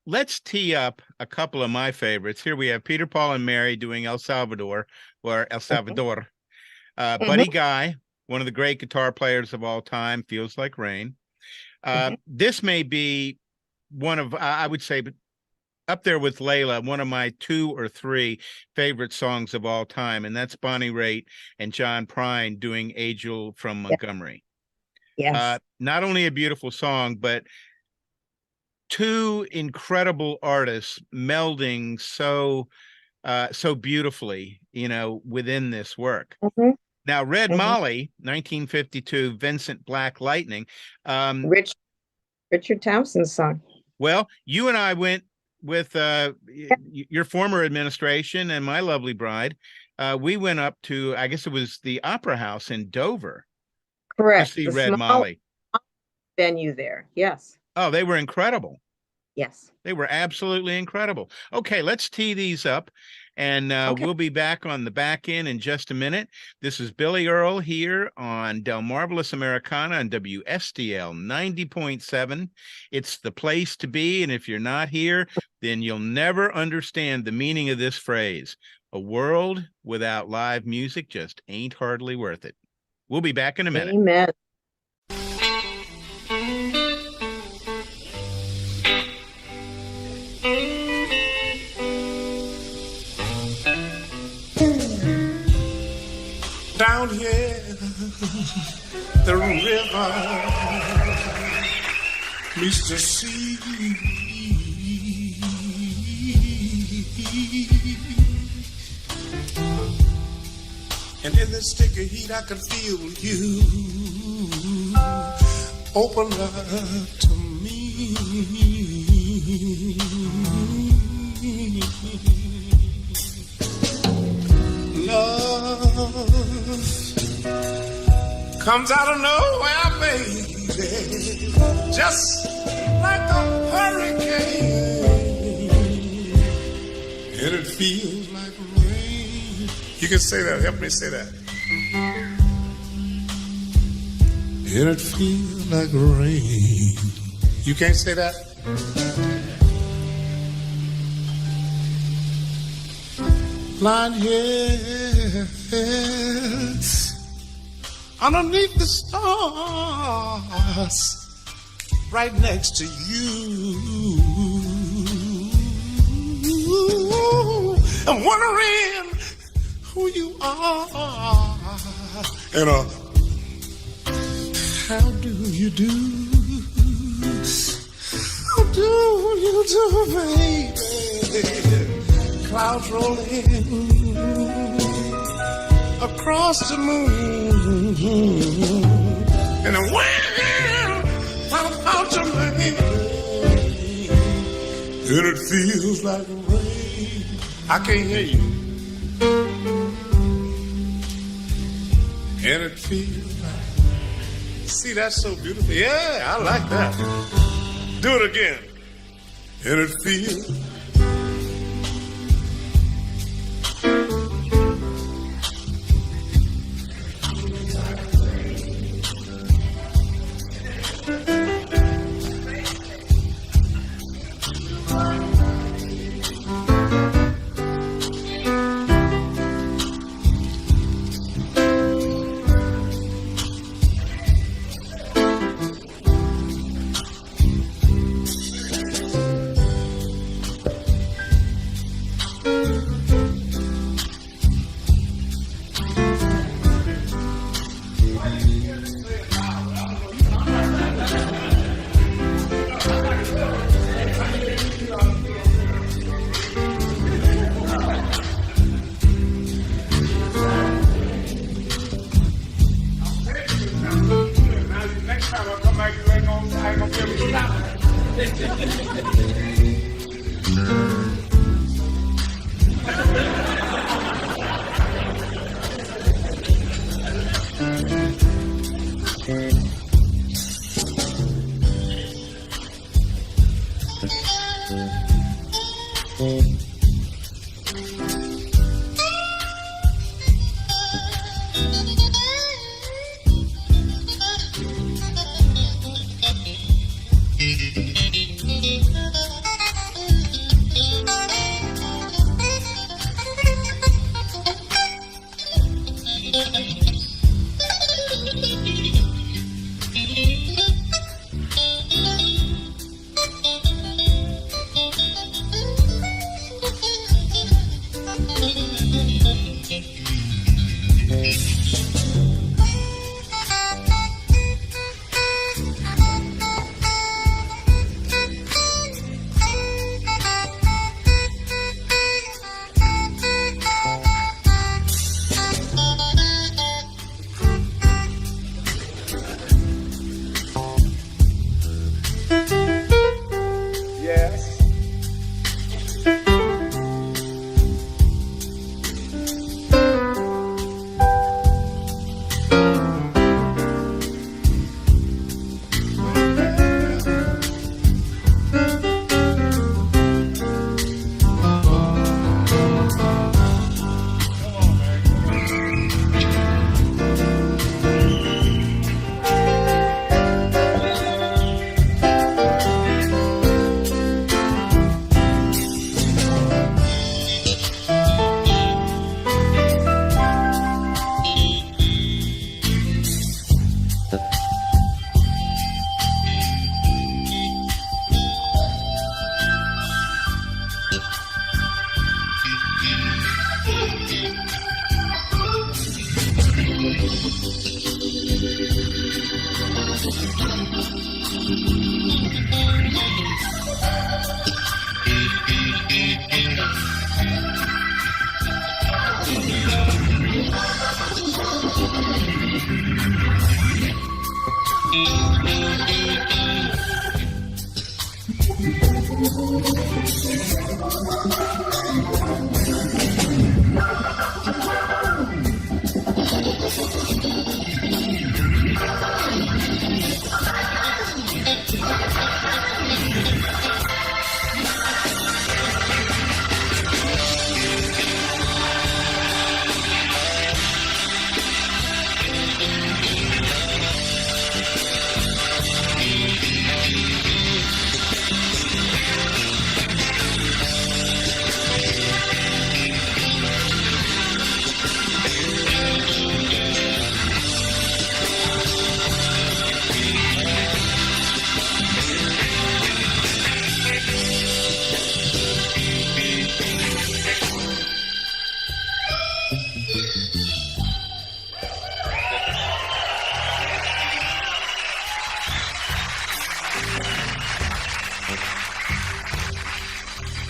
S1: Let's tee up a couple of my favorites. Here we have Peter, Paul, and Mary doing El Salvador. Buddy Guy, one of the great guitar players of all time, Feels Like Rain. This may be one of, I would say, up there with Layla, one of my 2 or 3 favorite songs of all time, and that's Bonnie Raitt and John Prine doing Angel from Montgomery.
S2: Yes.
S1: Not only a beautiful song, but 2 incredible artists melding so beautifully, within this work. Now, Red Molly, 1952, Vincent Black Lightning.
S2: Richard Thompson's song.
S1: Well, you and I went with your former administration and my lovely bride. We went up to, I guess it was the Opera House in Dover.
S2: Correct.
S1: To see Red Molly.
S2: Venue there. Yes.
S1: Oh, they were incredible.
S2: Yes.
S1: They were absolutely incredible. Okay, let's tee these up, and we'll be back on the back end in just a minute. This is Billy Earl here on Delmarvelous Americana on WSDL 90.7. It's the place to be, and if you're not here, then you'll never understand the meaning of this phrase. A world without live music just ain't hardly worth it. We'll be back in a minute.
S2: Amen.
S3: Down here, the river meets the sea. And in the sticky heat, I can feel you open up to me. Love comes out of nowhere, baby, just like a hurricane, and it feels like rain. You can say that. Help me say that. And it feels like rain. You can't say that? Lying here underneath the stars, right next to you. I'm wondering who you are and how do you do? How do you do, baby? Clouds rolling across the moon, and the wind out to me, and it feels like rain. I can't hear you. And it feels like
S10: See, that's so beautiful. Yeah, I like that. Do it again. And it feels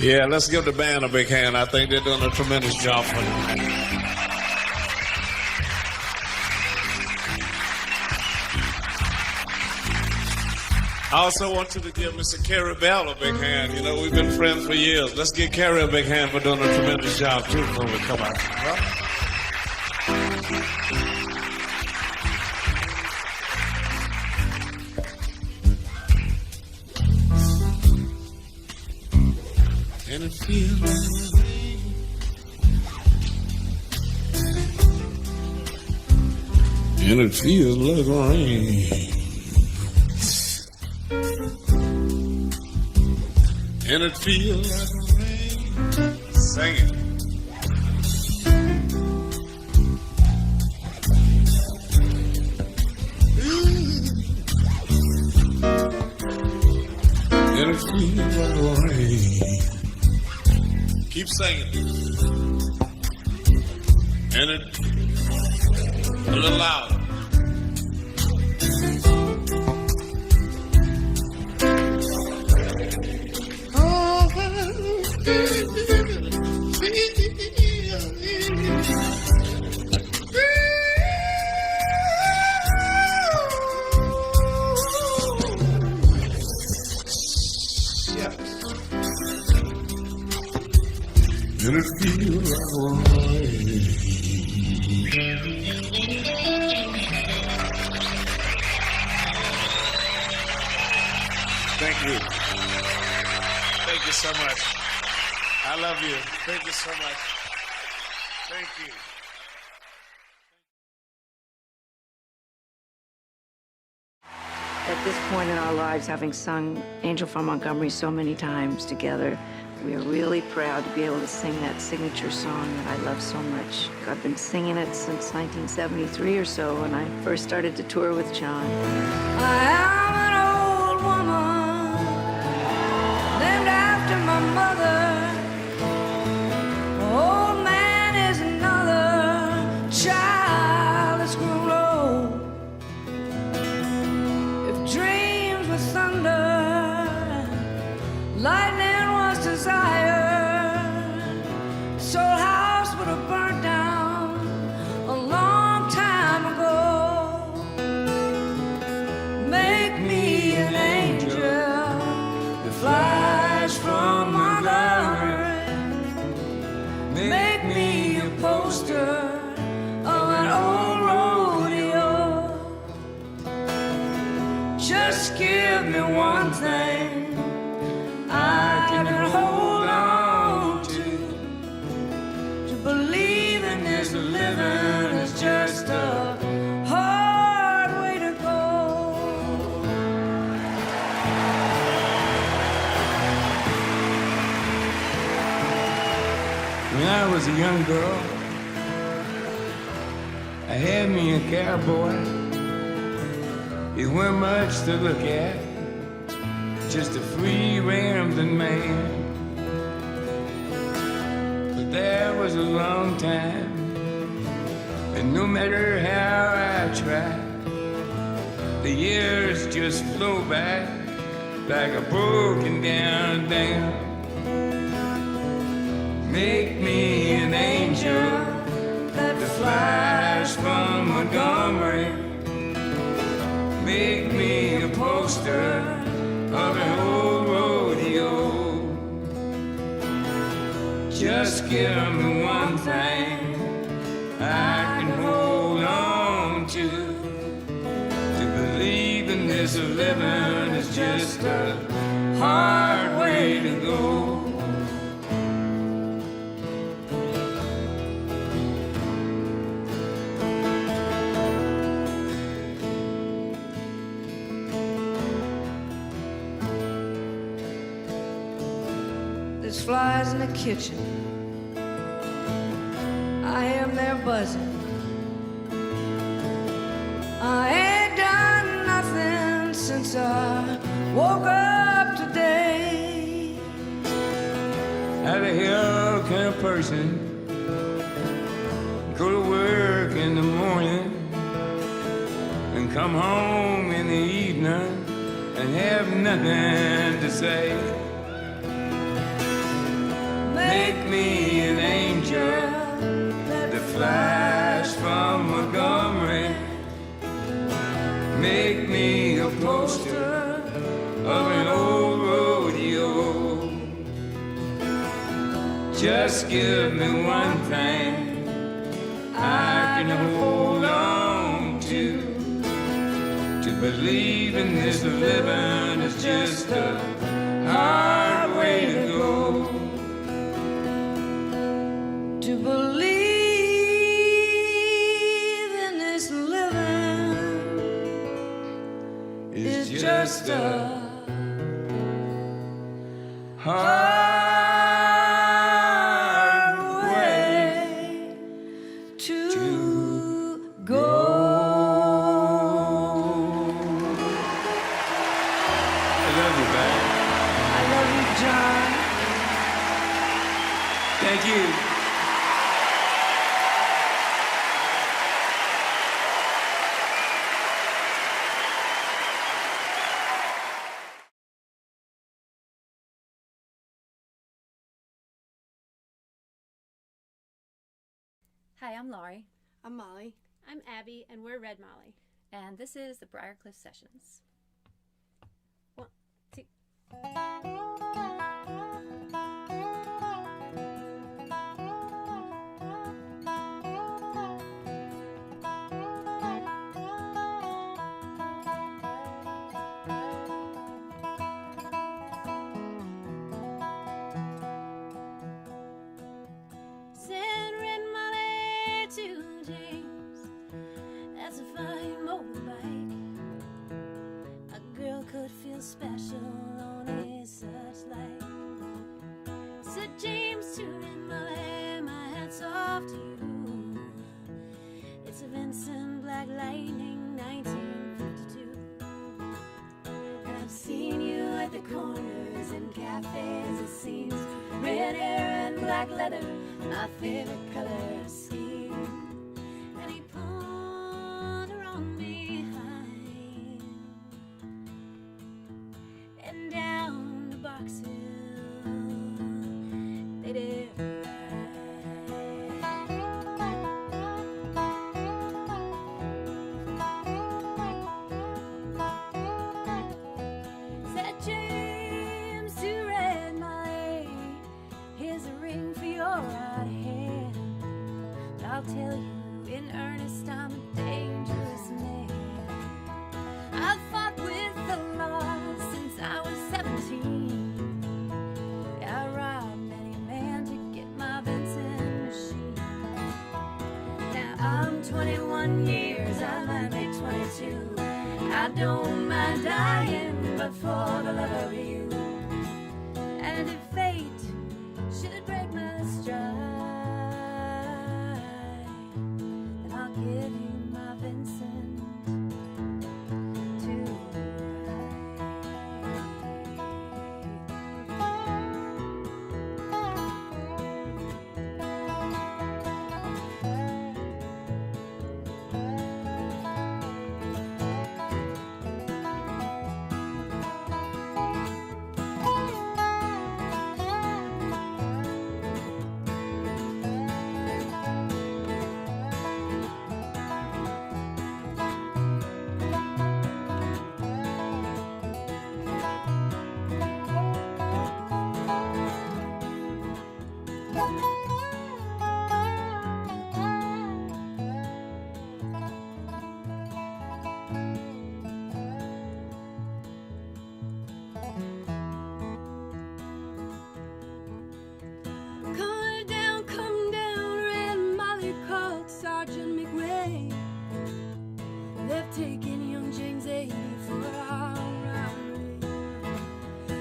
S11: Yeah, let's give the band a big hand. I think they're doing a tremendous job for you. I also want you to give Mr. Carrie Bell a big hand. You know, we've been friends for years. Let's give Carrie a big hand for doing a tremendous job, too, before we come out. Right? and it feels like rain. And it feels like rain. Sing it. And it feels like rain. Keep singing. And it a little louder. And it feels like rain. Thank you. Thank you so much. I love you. Thank you so much. Thank you.
S12: At this point in our lives, having sung Angel from Montgomery so many times together, we are really proud to be able to sing that signature song that I love so much. I've been singing it since 1973 or so when I first started to tour with John.
S7: I am an old woman named after my mother. Old man is another child that's grown old. If dreams were thunder, lightning was desire, this old house would have burnt down a long time ago. Make me an angel that flies from Montgomery. Make me a poster of an old rodeo. Just give me one thing I can hold on to believe in this living is just a hard way to go.
S13: When I was a young girl, I had me a cowboy. He weren't much to look at, just a free rambling man. But that was a long time, and no matter how I tried, the years just flow by like a broken down dam. Make me an angel that flies from Montgomery. Make me a poster of an old rodeo. Just give me one thing I can hold on to believe in this living is just a hard way to go.
S7: There's flies in the kitchen, I am there buzzing. I ain't done nothing since I woke up today.
S13: How the hell can a person go to work in the morning and come home in the evening and have nothing to say? Make me an angel that flies from Montgomery. Make me a poster of an old rodeo. Just give me one thing I can hold on to believe in this living is just a hard way to go.
S7: To believe in this living
S13: just a hard way to go. I love you, babe.
S7: I love you, John.
S13: Thank you.
S14: Hi, I'm Laurie.
S15: I'm Molly.
S16: I'm Abby, and we're Red Molly.
S14: And this is the Briarcliff Sessions. 1, 2.
S7: Send Red Molly to James. That's a fine motorbike. A girl could feel special on a such like. Said James to Red Molly, my hat's off to you. It's a Vincent Black Lightning 1952. And I've seen you at the corners and cafes, it seems. Red hair and black leather, my favorite color scheme. And he pulled her on behind and down the box hill they did ride. Said James to Red Molly, here's a ring for your right hand. But I'll tell you in earnest, I'm a dangerous man. I've fought with the law since I was 17. I robbed any man to get my Vincent machine. Now I'm 21 years, I might be 22. I don't mind dying, but for the love of you. And if fate should break my stride, then I'll give you my Vincent to Come down, Red Molly called Sergeant McRae. Left taking young James 80 for our robbery.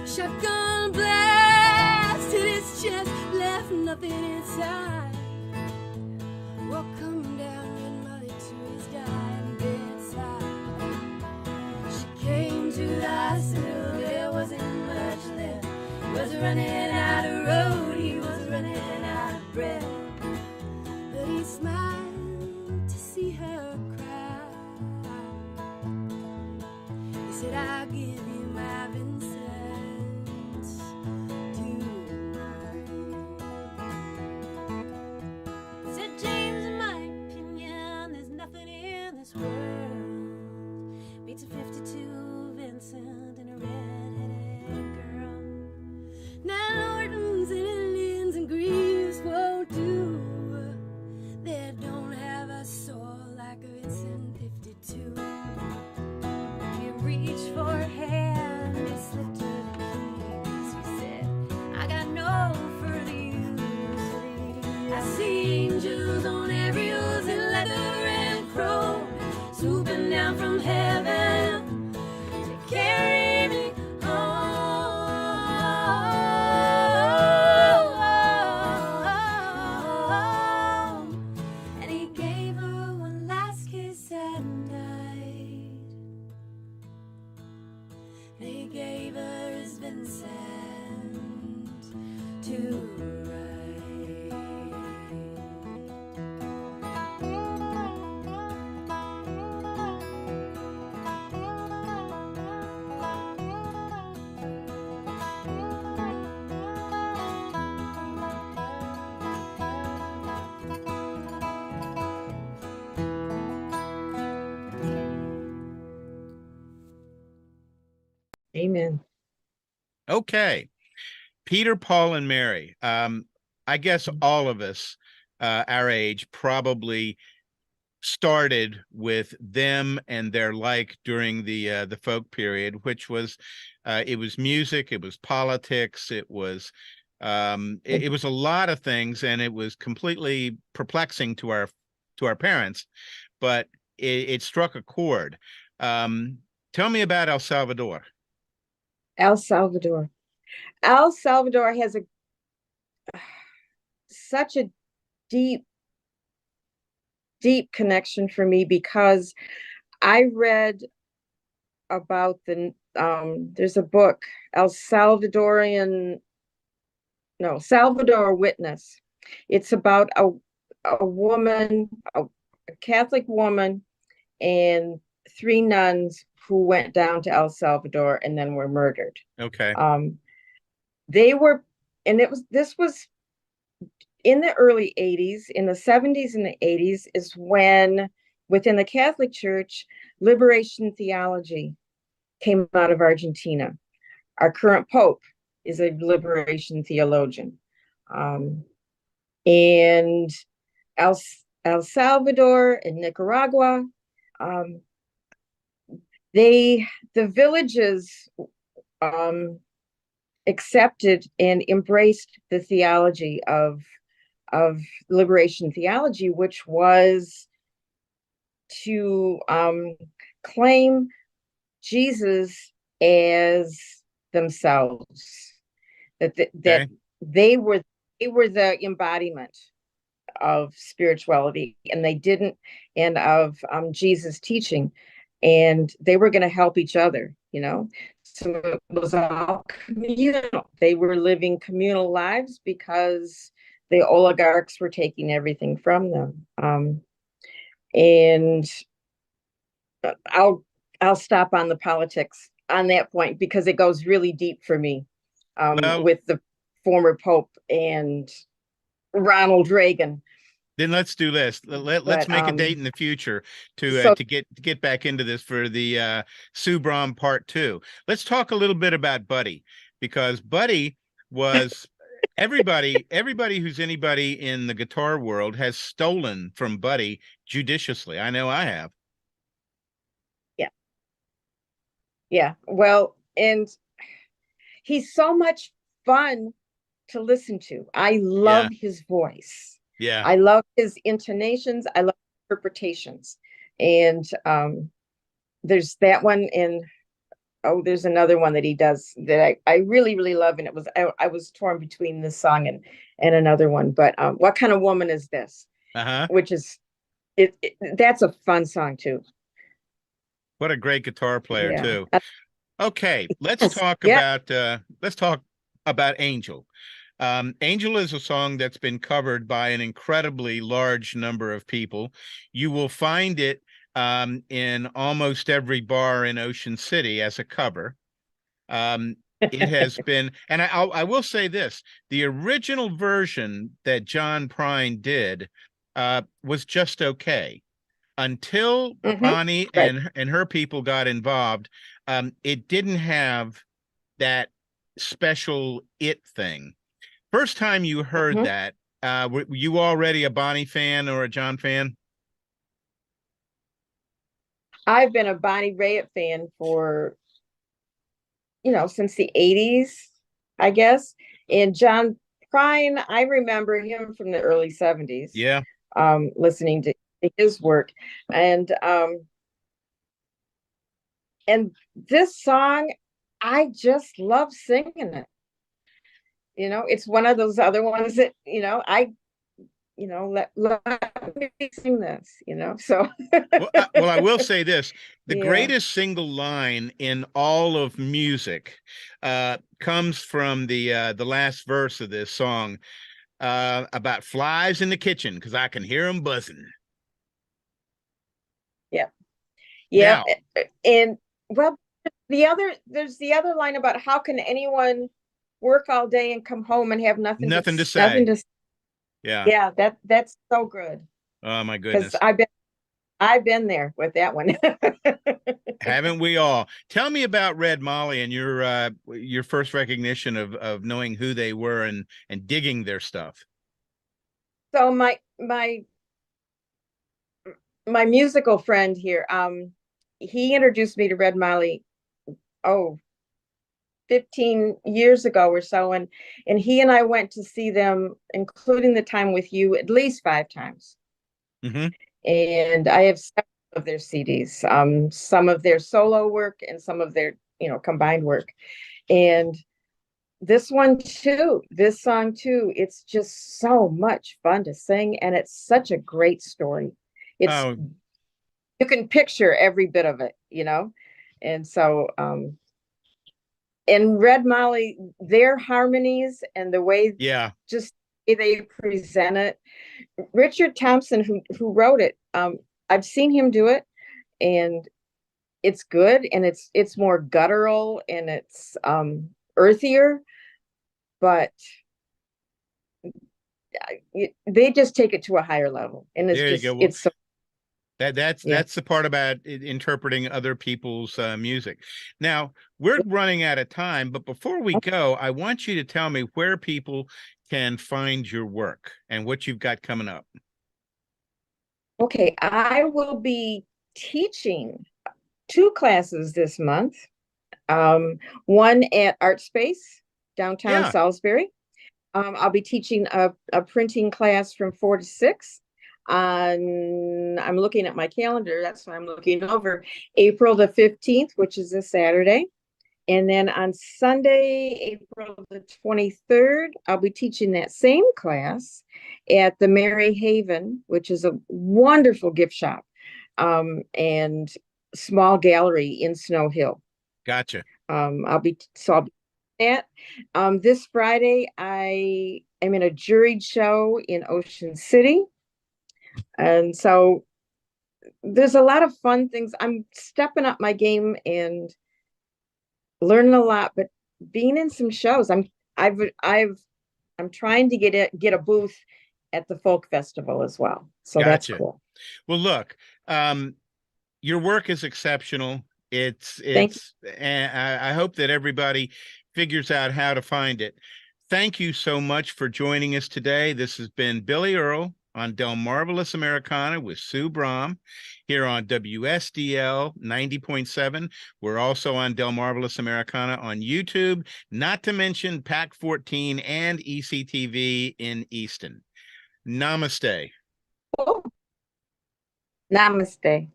S7: Shotgun blast hit his chest, left nothing inside. Welcome down, Red Molly, to his dying bedside. She came to the hospital, there wasn't much left. He was running out of road, he was running out of breath. But he smiled to see her cry. He said, I'll give you my Vincent tonight. Said James, in my opinion, there's nothing in this world beats a 52 Vincent and a red-headed girl. Now Ortons and Indians and Greaves won't do. They don't have a soul like a Vincent 52. You reach for
S2: Amen.
S1: Okay. Peter, Paul, and Mary. I guess all of us, our age, probably started with them and their like during the folk period, which was it was music, it was politics, it was it was a lot of things, and it was completely perplexing to our parents, but it struck a chord. Tell me about El Salvador.
S2: El Salvador. El Salvador has such a deep, deep connection for me because I read about there's a book, Salvador Witness. It's about a woman, a Catholic woman, and 3 nuns who went down to El Salvador and then were murdered.
S1: Okay.
S2: They were, and this was in the early 80s, in the 70s and the 80s is when, within the Catholic Church, liberation theology came out of Argentina. Our current Pope is a liberation theologian. And El Salvador and Nicaragua, the villages accepted and embraced the theology of liberation theology, which was to claim Jesus as themselves, that they were the embodiment of spirituality, and they didn't, and of Jesus' teaching, and they were going to help each other, So it was all communal. They were living communal lives because the oligarchs were taking everything from them. And I'll stop on the politics on that point because it goes really deep for me, with the former Pope and Ronald Reagan.
S1: Then let's do this. Let's make a date in the future to get back into this for the Sue Braun Part 2. Let's talk a little bit about Buddy, because Buddy was everybody who's anybody in the guitar world has stolen from Buddy judiciously. I know I have.
S2: Yeah. Well, and he's so much fun to listen to. I love his voice.
S1: Yeah.
S2: I love his intonations. I love interpretations. And there's that one, and there's another one that he does that I really, really love. And I was torn between this song and another one. But What Kind of Woman Is This? Which is that's a fun song too.
S1: What a great guitar player too. Okay, let's talk about Angel. Angel is a song that's been covered by an incredibly large number of people. You will find it in almost every bar in Ocean City as a cover. It has been, and I will say this, the original version that John Prine did was just okay. Until Bonnie and her people got involved, it didn't have that special thing. First time you heard that, were you already a Bonnie fan or a John fan?
S2: I've been a Bonnie Raitt fan for, since the 80s, I guess. And John Prine, I remember him from the early 70s.
S1: Yeah.
S2: Listening to his work. And this song, I just love singing it. It's one of those other ones that, let me sing this, so.
S1: Well, I will say this, the greatest single line in all of music comes from the last verse of this song about flies in the kitchen, because I can hear them buzzing.
S2: Yeah. And well, there's the other line about how can anyone work all day and come home and have nothing to say. Yeah, that's so good.
S1: Oh my goodness.
S2: I've been there with that one.
S1: Haven't we all? Tell me about Red Molly and your first recognition of knowing who they were and digging their stuff.
S2: So my musical friend here, he introduced me to Red Molly, 15 years ago or so, and he and I went to see them, including the time with you, at least 5 times.
S1: Mm-hmm.
S2: And I have several of their CDs, some of their solo work and some of their, combined work. And this song too, it's just so much fun to sing, and it's such a great story. You can picture every bit of it, and so and Red Molly, their harmonies and the way just the way they present it. Richard Thompson, who wrote it, I've seen him do it, and it's good, and it's more guttural and it's earthier, but they just take it to a higher level, and it's so.
S1: That's the part about interpreting other people's music. Now, we're running out of time, but before we go, I want you to tell me where people can find your work and what you've got coming up.
S2: Okay, I will be teaching 2 classes this month. One at Art Space, downtown Salisbury. I'll be teaching a printing class from 4 to 6. I'm looking at my calendar. That's what I'm looking over. April the 15th, which is a Saturday. And then on Sunday, April the 23rd, I'll be teaching that same class at the Mary Haven, which is a wonderful gift shop and small gallery in Snow Hill.
S1: Gotcha.
S2: I'll be at this Friday. I am in a juried show in Ocean City. And so there's a lot of fun things. I'm stepping up my game and learning a lot, but being in some shows, I'm trying to get a booth at the folk festival as well. So That's cool.
S1: Well, look, your work is exceptional. It's and I hope that everybody figures out how to find it. Thank you so much for joining us today. This has been Billy Earl on Delmarvelous Americana with Sue Brom here on WSDL 90.7. We're also on Delmarvelous Americana on YouTube, not to mention PAC 14 and ECTV in Easton. Namaste.
S2: Oh. Namaste.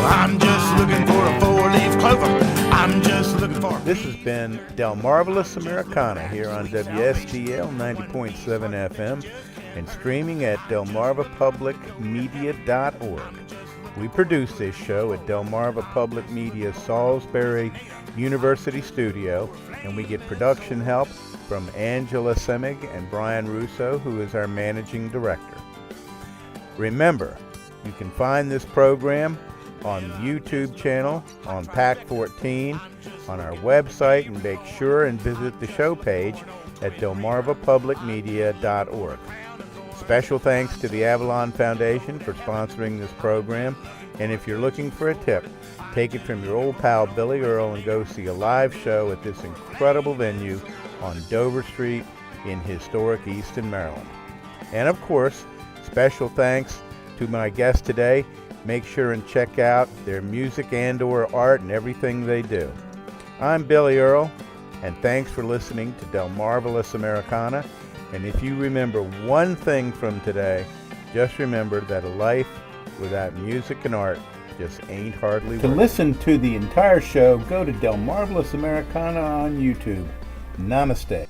S10: I'm just looking for a 4-leaf clover. I'm just looking for.
S1: This has been Delmarvelous Americana here on WSDL 90.7 FM and streaming at delmarvapublicmedia.org. We produce this show at Delmarva Public Media Salisbury University Studio, and we get production help from Angela Semig and Brian Russo, who is our managing director. Remember, you can find this program on the YouTube channel, on PAC 14, on our website, and make sure and visit the show page at delmarvapublicmedia.org. Special thanks to the Avalon Foundation for sponsoring this program, and if you're looking for a tip, take it from your old pal Billy Earl and go see a live show at this incredible venue on Dover Street in historic Easton, Maryland. And of course, special thanks to my guest today. Make sure and check out their music and/or art and everything they do. I'm Billy Earl, and thanks for listening to Delmarvelous Americana. And if you remember one thing from today, just remember that a life without music and art just ain't hardly worth it. To listen to the entire show, go to Delmarvelous Americana on YouTube. Namaste.